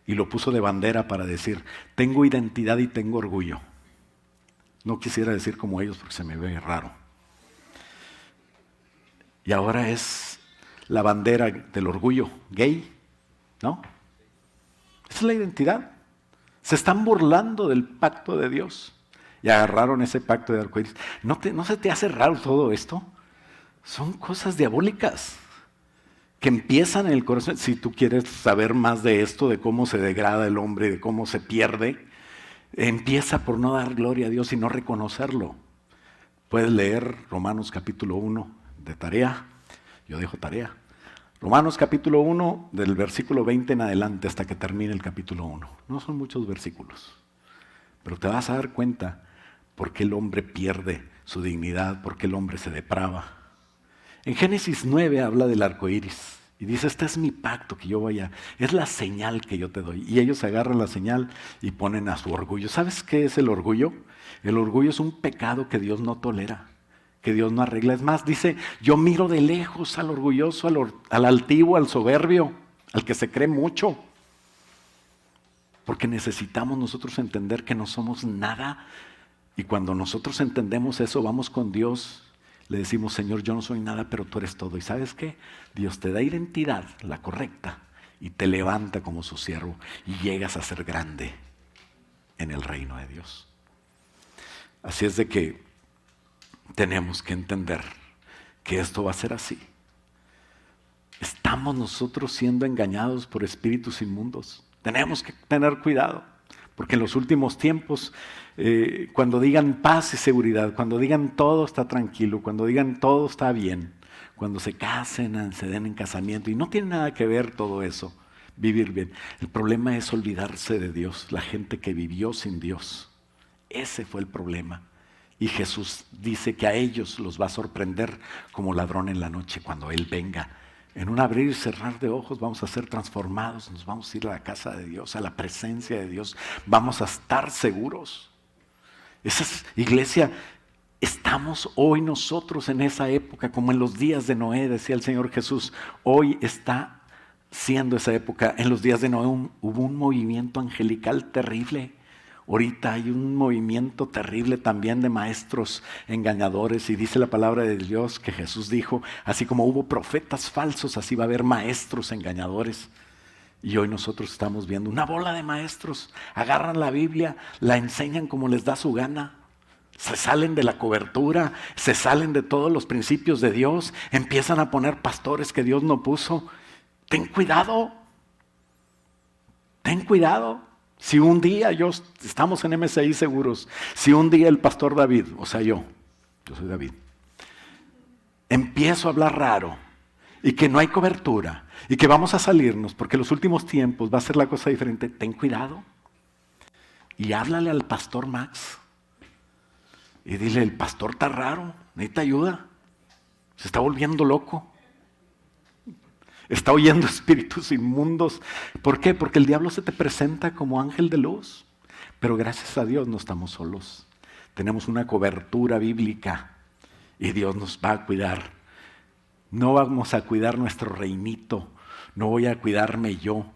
Y lo puso de bandera para decir, tengo identidad y tengo orgullo. No quisiera decir como ellos porque se me ve raro. Y ahora es la bandera del orgullo gay, ¿no? Esa es la identidad. Se están burlando del pacto de Dios. Y agarraron ese pacto de arcoíris. ¿No se te hace raro todo esto? Son cosas diabólicas que empiezan en el corazón. Si tú quieres saber más de esto, de cómo se degrada el hombre, de cómo se pierde, empieza por no dar gloria a Dios y no reconocerlo. Puedes leer Romanos capítulo 1 de tarea. Yo dejo tarea. Romanos capítulo 1 del versículo 20 en adelante hasta que termine el capítulo 1. No son muchos versículos, pero te vas a dar cuenta por qué el hombre pierde su dignidad, por qué el hombre se deprava. En Génesis 9 habla del arco iris y dice, este es mi pacto que yo voy a, es la señal que yo te doy. Y ellos agarran la señal y ponen a su orgullo. ¿Sabes qué es el orgullo? El orgullo es un pecado que Dios no tolera, que Dios no arregla. Es más, dice, yo miro de lejos al orgulloso, al altivo, al soberbio, al que se cree mucho. Porque necesitamos nosotros entender que no somos nada. Y cuando nosotros entendemos eso, vamos con Dios. Le decimos, Señor, yo no soy nada, pero tú eres todo. ¿Y sabes qué? Dios te da identidad, la correcta, y te levanta como su siervo y llegas a ser grande en el reino de Dios. Así es de que tenemos que entender que esto va a ser así. Estamos nosotros siendo engañados por espíritus inmundos. Tenemos que tener cuidado. Porque en los últimos tiempos, cuando digan paz y seguridad, cuando digan todo está tranquilo, cuando digan todo está bien, cuando se casen, se den en casamiento, y no tiene nada que ver todo eso, vivir bien. El problema es olvidarse de Dios, la gente que vivió sin Dios. Ese fue el problema. Y Jesús dice que a ellos los va a sorprender como ladrón en la noche cuando Él venga. En un abrir y cerrar de ojos vamos a ser transformados, nos vamos a ir a la casa de Dios, a la presencia de Dios, vamos a estar seguros. Esa es, iglesia, estamos hoy nosotros en esa época, como en los días de Noé, decía el Señor Jesús, hoy está siendo esa época. En los días de Noé hubo un movimiento angelical terrible. Ahorita hay un movimiento terrible también de maestros engañadores, y dice la palabra de Dios que Jesús dijo, así como hubo profetas falsos, así va a haber maestros engañadores. Y hoy nosotros estamos viendo una bola de maestros, agarran la Biblia, la enseñan como les da su gana, se salen de la cobertura, se salen de todos los principios de Dios, empiezan a poner pastores que Dios no puso. Ten cuidado, ten cuidado. Si un día estamos en MSI seguros, si un día el pastor David, o sea yo soy David, empiezo a hablar raro y que no hay cobertura y que vamos a salirnos porque en los últimos tiempos va a ser la cosa diferente, ten cuidado y háblale al pastor Max y dile, el pastor está raro, necesita ayuda, se está volviendo loco. Está oyendo espíritus inmundos. ¿Por qué? Porque el diablo se te presenta como ángel de luz. Pero gracias a Dios no estamos solos. Tenemos una cobertura bíblica y Dios nos va a cuidar. No vamos a cuidar nuestro reinito. No voy a cuidarme yo.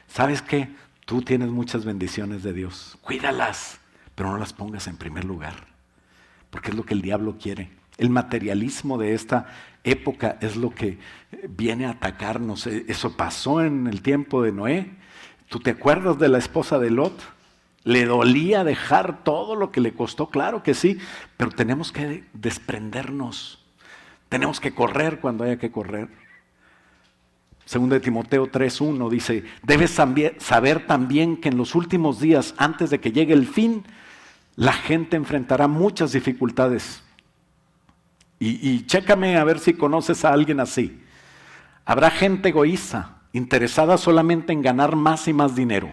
¿Sabes qué? Tú tienes muchas bendiciones de Dios. Cuídalas, pero no las pongas en primer lugar. Porque es lo que el diablo quiere. El materialismo de esta época es lo que viene a atacarnos. Eso pasó en el tiempo de Noé. ¿Tú te acuerdas de la esposa de Lot? ¿Le dolía dejar todo lo que le costó? Claro que sí, pero tenemos que desprendernos. Tenemos que correr cuando haya que correr. Según de Timoteo 3:1 dice, debes saber también que en los últimos días, antes de que llegue el fin, la gente enfrentará muchas dificultades. Y chécame a ver si conoces a alguien así. Habrá gente egoísta, interesada solamente en ganar más y más dinero.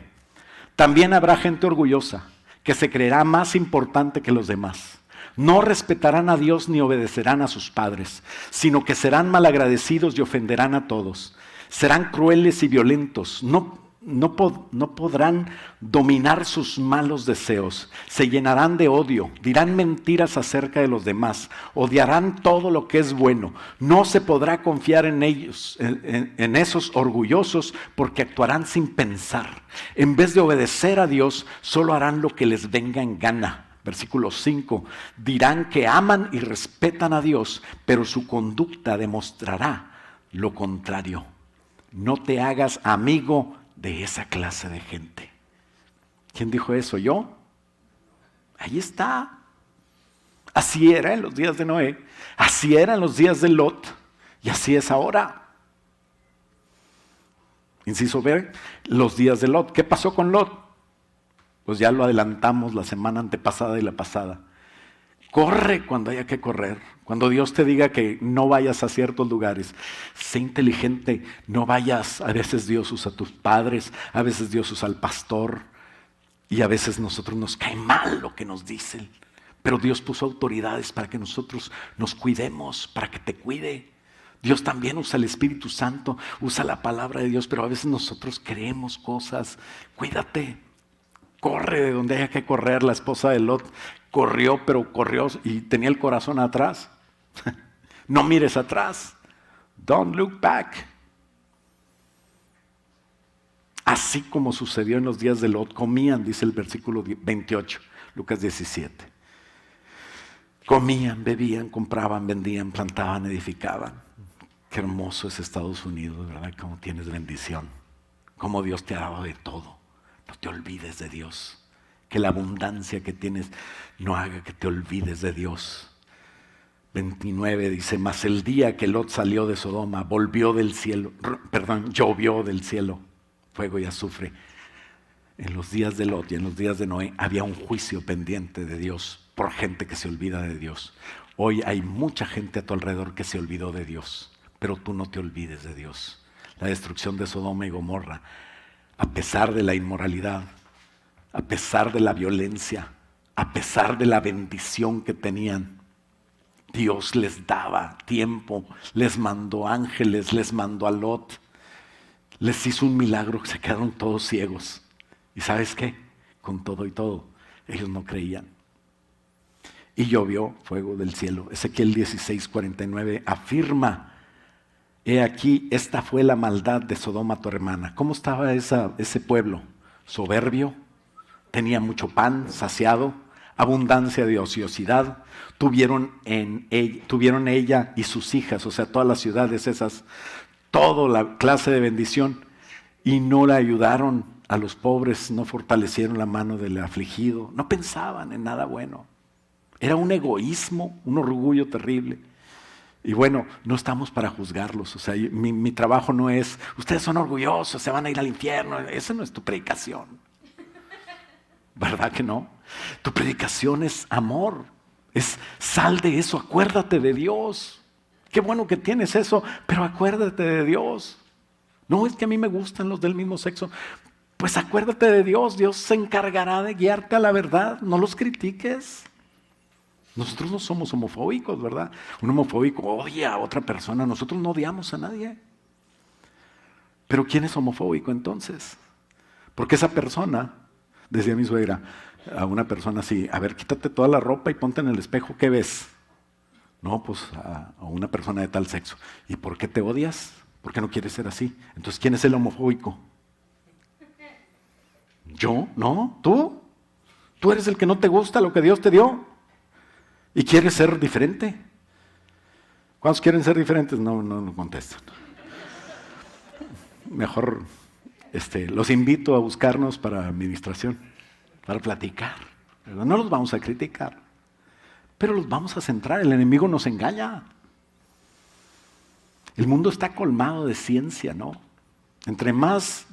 También habrá gente orgullosa, que se creerá más importante que los demás. No respetarán a Dios ni obedecerán a sus padres, sino que serán malagradecidos y ofenderán a todos. Serán crueles y violentos, no podrán dominar sus malos deseos, se llenarán de odio, dirán mentiras acerca de los demás, odiarán todo lo que es bueno. No se podrá confiar en ellos, en esos orgullosos, porque actuarán sin pensar. En vez de obedecer a Dios, solo harán lo que les venga en gana. Versículo 5, dirán que aman y respetan a Dios, pero su conducta demostrará lo contrario. No te hagas amigo de esa clase de gente. ¿Quién dijo eso? ¿Yo? Ahí está. Así era en los días de Noé, así era en los días de Lot, y así es ahora. Inciso B, los días de Lot. ¿Qué pasó con Lot? Pues ya lo adelantamos la semana antepasada y la pasada. Corre cuando haya que correr. Cuando Dios te diga que no vayas a ciertos lugares, sé inteligente, no vayas. A veces Dios usa a tus padres, a veces Dios usa al pastor, y a veces nosotros nos cae mal lo que nos dicen. Pero Dios puso autoridades para que nosotros nos cuidemos, para que te cuide. Dios también usa el Espíritu Santo, usa la palabra de Dios, pero a veces nosotros creemos cosas. Cuídate. Corre de donde haya que correr. La esposa de Lot corrió, pero corrió y tenía el corazón atrás. No mires atrás. Don't look back. Así como sucedió en los días de Lot, comían, dice el versículo 28, Lucas 17. Comían, bebían, compraban, vendían, plantaban, edificaban. Qué hermoso es Estados Unidos, ¿verdad? Cómo tienes bendición. Cómo Dios te ha dado de todo. No te olvides de Dios. Que la abundancia que tienes no haga que te olvides de Dios. 29 dice, mas el día que Lot salió de Sodoma, llovió del cielo, fuego y azufre. En los días de Lot y en los días de Noé había un juicio pendiente de Dios por gente que se olvida de Dios. Hoy hay mucha gente a tu alrededor que se olvidó de Dios, pero tú no te olvides de Dios. La destrucción de Sodoma y Gomorra, a pesar de la inmoralidad, a pesar de la violencia, a pesar de la bendición que tenían, Dios les daba tiempo, les mandó ángeles, les mandó a Lot, les hizo un milagro, se quedaron todos ciegos. ¿Y sabes qué? Con todo y todo, ellos no creían. Y llovió fuego del cielo. Ezequiel 16:49 afirma, he aquí, esta fue la maldad de Sodoma tu hermana. ¿Cómo estaba ese pueblo? Soberbio, tenía mucho pan, saciado, abundancia de ociosidad. Tuvieron ella y sus hijas, o sea, todas las ciudades esas, toda la clase de bendición, y no la ayudaron a los pobres, no fortalecieron la mano del afligido, no pensaban en nada bueno. Era un egoísmo, un orgullo terrible. Y bueno, no estamos para juzgarlos. O sea, mi trabajo no es, ustedes son orgullosos, se van a ir al infierno. Esa no es tu predicación. ¿Verdad que no? Tu predicación es amor. Es sal de eso, acuérdate de Dios. Qué bueno que tienes eso, pero acuérdate de Dios. No, es que a mí me gustan los del mismo sexo. Pues acuérdate de Dios. Dios se encargará de guiarte a la verdad. No los critiques. Nosotros no somos homofóbicos, ¿verdad? Un homofóbico odia a otra persona. Nosotros no odiamos a nadie. Pero ¿quién es homofóbico entonces? Porque esa persona, decía mi suegra, a una persona así, a ver, quítate toda la ropa y ponte en el espejo, ¿qué ves? No, pues a una persona de tal sexo. ¿Y por qué te odias? ¿Por qué no quieres ser así? Entonces, ¿quién es el homofóbico? ¿Yo? ¿No? ¿Tú? ¿Tú eres el que no te gusta lo que Dios te dio? ¿Y quieres ser diferente? ¿Cuántos quieren ser diferentes? No contestan. Mejor los invito a buscarnos para administración, para platicar. ¿Verdad? No los vamos a criticar, pero los vamos a centrar. El enemigo nos engaña. El mundo está colmado de ciencia, ¿no? Entre más,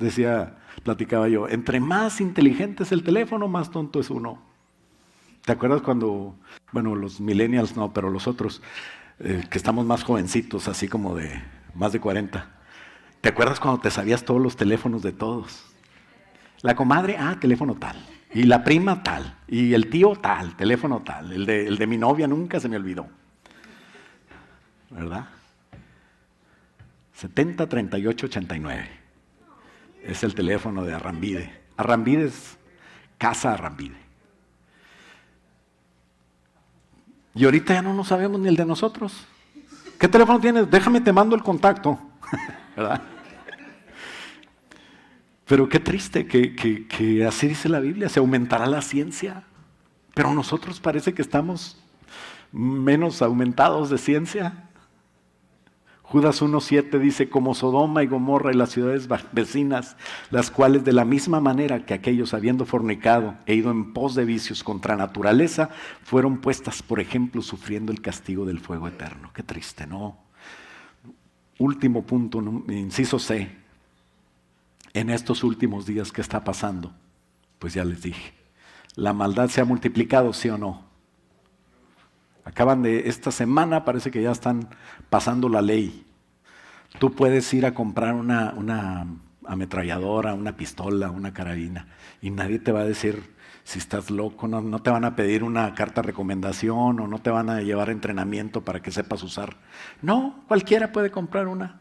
platicaba yo, entre más inteligente es el teléfono, más tonto es uno. ¿Te acuerdas cuando, los millennials no, pero los otros, que estamos más jovencitos, así como de más de 40, ¿te acuerdas cuando te sabías todos los teléfonos de todos? La comadre, teléfono tal. Y la prima tal, y el tío tal, teléfono tal, el de mi novia nunca se me olvidó. ¿Verdad? 70 38 89 es el teléfono de Arrambide. Arrambide es Casa Arrambide. Y ahorita ya no sabemos ni el de nosotros. ¿Qué teléfono tienes? Déjame, te mando el contacto. ¿Verdad? Pero qué triste que así dice la Biblia, se aumentará la ciencia. Pero nosotros parece que estamos menos aumentados de ciencia. Judas 1:7 dice, como Sodoma y Gomorra y las ciudades vecinas, las cuales de la misma manera que aquellos habiendo fornicado e ido en pos de vicios contra naturaleza, fueron puestas por ejemplo sufriendo el castigo del fuego eterno. Qué triste, ¿no? Último punto, inciso C. En estos últimos días, ¿qué está pasando? Pues ya les dije, la maldad se ha multiplicado, ¿sí o no? Esta semana parece que ya están pasando la ley. Tú puedes ir a comprar una ametralladora, una pistola, una carabina y nadie te va a decir si estás loco, no te van a pedir una carta de recomendación o no te van a llevar entrenamiento para que sepas usar. No, cualquiera puede comprar una,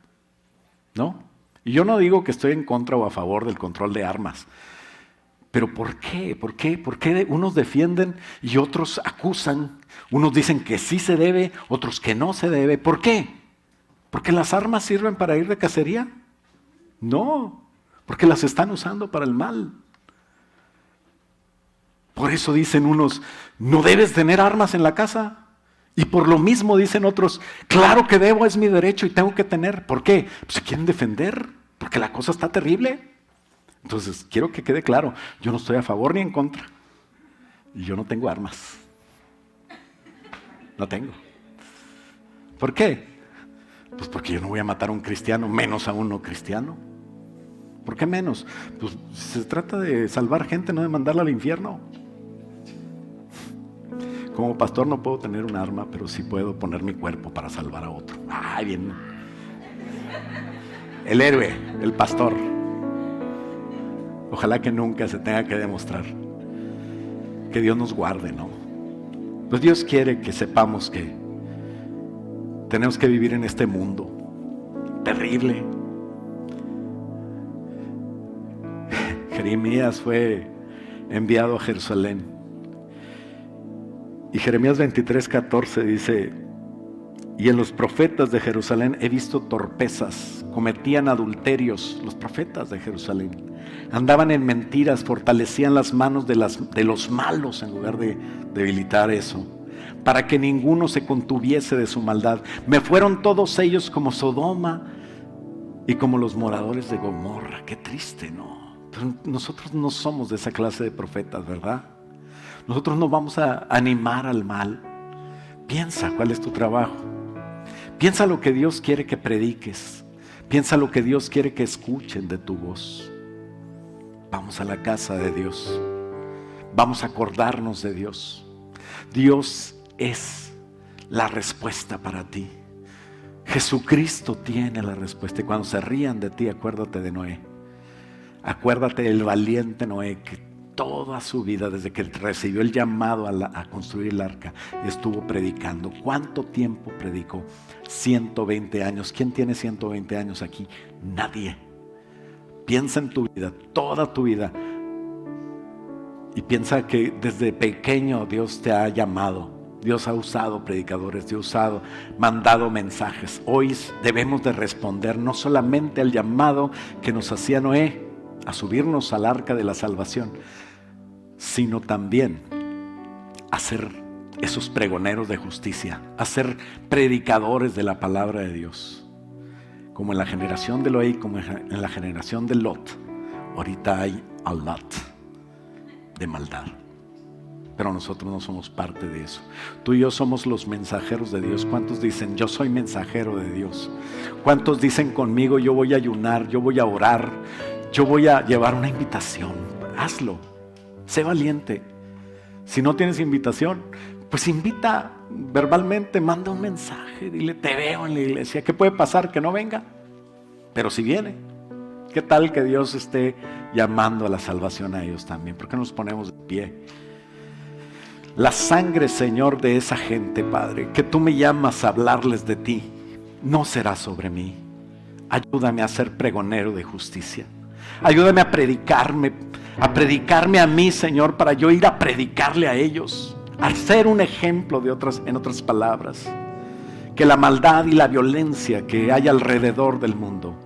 ¿no? Y yo no digo que estoy en contra o a favor del control de armas. Pero ¿por qué? ¿Por qué unos defienden y otros acusan? Unos dicen que sí se debe, otros que no se debe. ¿Por qué? ¿Porque las armas sirven para ir de cacería? No, porque las están usando para el mal. Por eso dicen unos, no debes tener armas en la casa. Y por lo mismo dicen otros, claro que debo, es mi derecho y tengo que tener. ¿Por qué? Pues se quieren defender, porque la cosa está terrible. Entonces, quiero que quede claro, yo no estoy a favor ni en contra. Y yo no tengo armas. No tengo. ¿Por qué? Pues porque yo no voy a matar a un cristiano, menos a un no cristiano. ¿Por qué menos? Pues se trata de salvar gente, no de mandarla al infierno. Como pastor no puedo tener un arma, pero sí puedo poner mi cuerpo para salvar a otro. ¡Ay, bien! El héroe, el pastor. Ojalá que nunca se tenga que demostrar. Que Dios nos guarde, ¿no? Pues Dios quiere que sepamos que tenemos que vivir en este mundo terrible. Jeremías fue enviado a Jerusalén. Y Jeremías 23:14 dice, y en los profetas de Jerusalén he visto torpezas, cometían adulterios, los profetas de Jerusalén. Andaban en mentiras, fortalecían las manos de los malos en lugar de debilitar eso, para que ninguno se contuviese de su maldad. Me fueron todos ellos como Sodoma y como los moradores de Gomorra. Qué triste, ¿no? Pero nosotros no somos de esa clase de profetas, ¿verdad? Nosotros no vamos a animar al mal. Piensa cuál es tu trabajo. Piensa lo que Dios quiere que prediques. Piensa lo que Dios quiere que escuchen de tu voz. Vamos a la casa de Dios. Vamos a acordarnos de Dios. Dios es la respuesta para ti. Jesucristo tiene la respuesta. Y cuando se rían de ti, acuérdate de Noé. Acuérdate del valiente Noé que toda su vida, desde que recibió el llamado a construir el arca, estuvo predicando. ¿Cuánto tiempo predicó? 120 años. ¿Quién tiene 120 años aquí? Nadie. Piensa en tu vida, toda tu vida. Y piensa que desde pequeño Dios te ha llamado. Dios ha usado predicadores, Dios ha mandado mensajes. Hoy debemos de responder no solamente al llamado que nos hacía Noé, a subirnos al arca de la salvación, sino también a ser esos pregoneros de justicia, a ser predicadores de la palabra de Dios. Como en la generación de Noé, como en la generación de Lot, ahorita hay a lot de maldad. Pero nosotros no somos parte de eso. Tú y yo somos los mensajeros de Dios. ¿Cuántos dicen, yo soy mensajero de Dios? ¿Cuántos dicen conmigo, yo voy a ayunar, yo voy a orar, yo voy a llevar una invitación? Hazlo, sé valiente. Si no tienes invitación, pues invita verbalmente, manda un mensaje, dile, te veo en la iglesia. ¿Qué puede pasar? Que no venga. Pero si viene, ¿Qué tal que Dios esté llamando a la salvación a ellos también? ¿Por qué nos ponemos de pie? La sangre, Señor, de esa gente, Padre, que tú me llamas a hablarles de ti, no será sobre mí. Ayúdame a ser pregonero de justicia. Ayúdame a predicarme a mí, Señor, para yo ir a predicarle a ellos, a ser un ejemplo en otras palabras. Que la maldad y la violencia que hay alrededor del mundo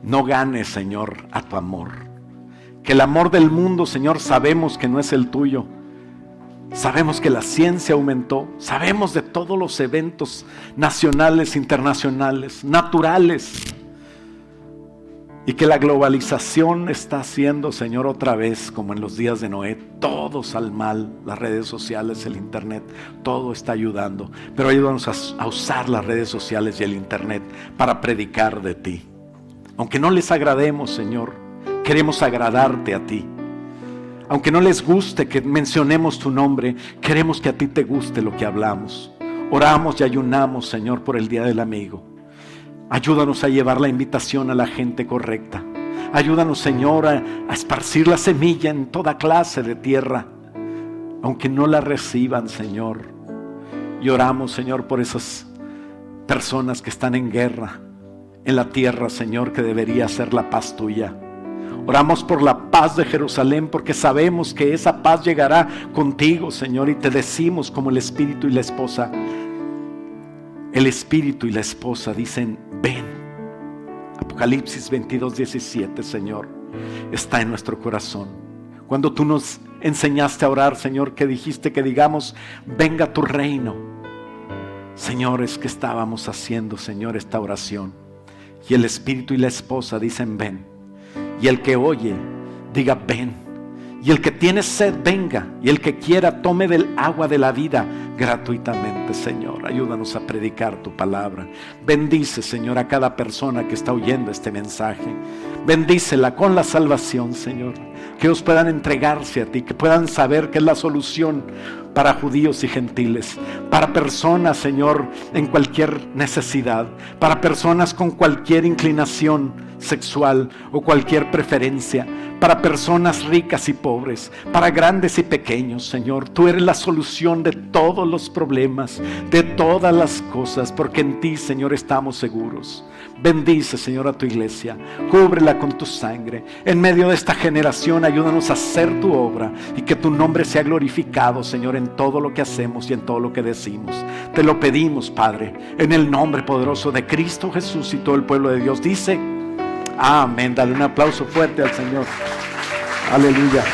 no gane, Señor, a tu amor. Que el amor del mundo, Señor, sabemos que no es el tuyo. Sabemos que la ciencia aumentó, sabemos de todos los eventos nacionales, internacionales, naturales, y que la globalización está haciendo, Señor, otra vez como en los días de Noé, todos al mal. Las redes sociales, el internet, todo está ayudando, pero ayúdanos a usar las redes sociales y el internet para predicar de ti. Aunque no les agrademos, Señor, queremos agradarte a ti. Aunque no les guste que mencionemos tu nombre, queremos que a ti te guste lo que hablamos. Oramos y ayunamos, Señor, por el Día del Amigo. Ayúdanos a llevar la invitación a la gente correcta. Ayúdanos, Señor, a esparcir la semilla en toda clase de tierra, aunque no la reciban, Señor. Y oramos, Señor, por esas personas que están en guerra en la tierra, Señor, que debería ser la paz tuya. Oramos por la paz de Jerusalén, porque sabemos que esa paz llegará contigo, Señor, y te decimos como el Espíritu y la esposa. El Espíritu y la esposa dicen, ven. Apocalipsis 22:17, Señor, está en nuestro corazón. Cuando tú nos enseñaste a orar, Señor, que dijiste que digamos, venga tu reino. Señor, es que estábamos haciendo, Señor, esta oración. Y el Espíritu y la esposa dicen, ven. Y el que oye, diga, ven. Y el que tiene sed, venga. Y el que quiera, tome del agua de la vida gratuitamente, Señor. Ayúdanos a predicar tu palabra. Bendice, Señor, a cada persona que está oyendo este mensaje. Bendícela con la salvación, Señor. Que ellos puedan entregarse a ti, que puedan saber que es la solución para judíos y gentiles, para personas, Señor, en cualquier necesidad, para personas con cualquier inclinación sexual o cualquier preferencia, para personas ricas y pobres, para grandes y pequeños, Señor. Tú eres la solución de todos los problemas, de todas las cosas, porque en ti, Señor, estamos seguros. Bendice, Señor, a tu iglesia, cúbrela con tu sangre. En medio de esta generación, ayúdanos a hacer tu obra y que tu nombre sea glorificado, Señor, en todo lo que hacemos y en todo lo que decimos. Te lo pedimos, Padre, en el nombre poderoso de Cristo Jesús, y todo el pueblo de Dios dice, amén. Dale un aplauso fuerte al Señor. Aleluya.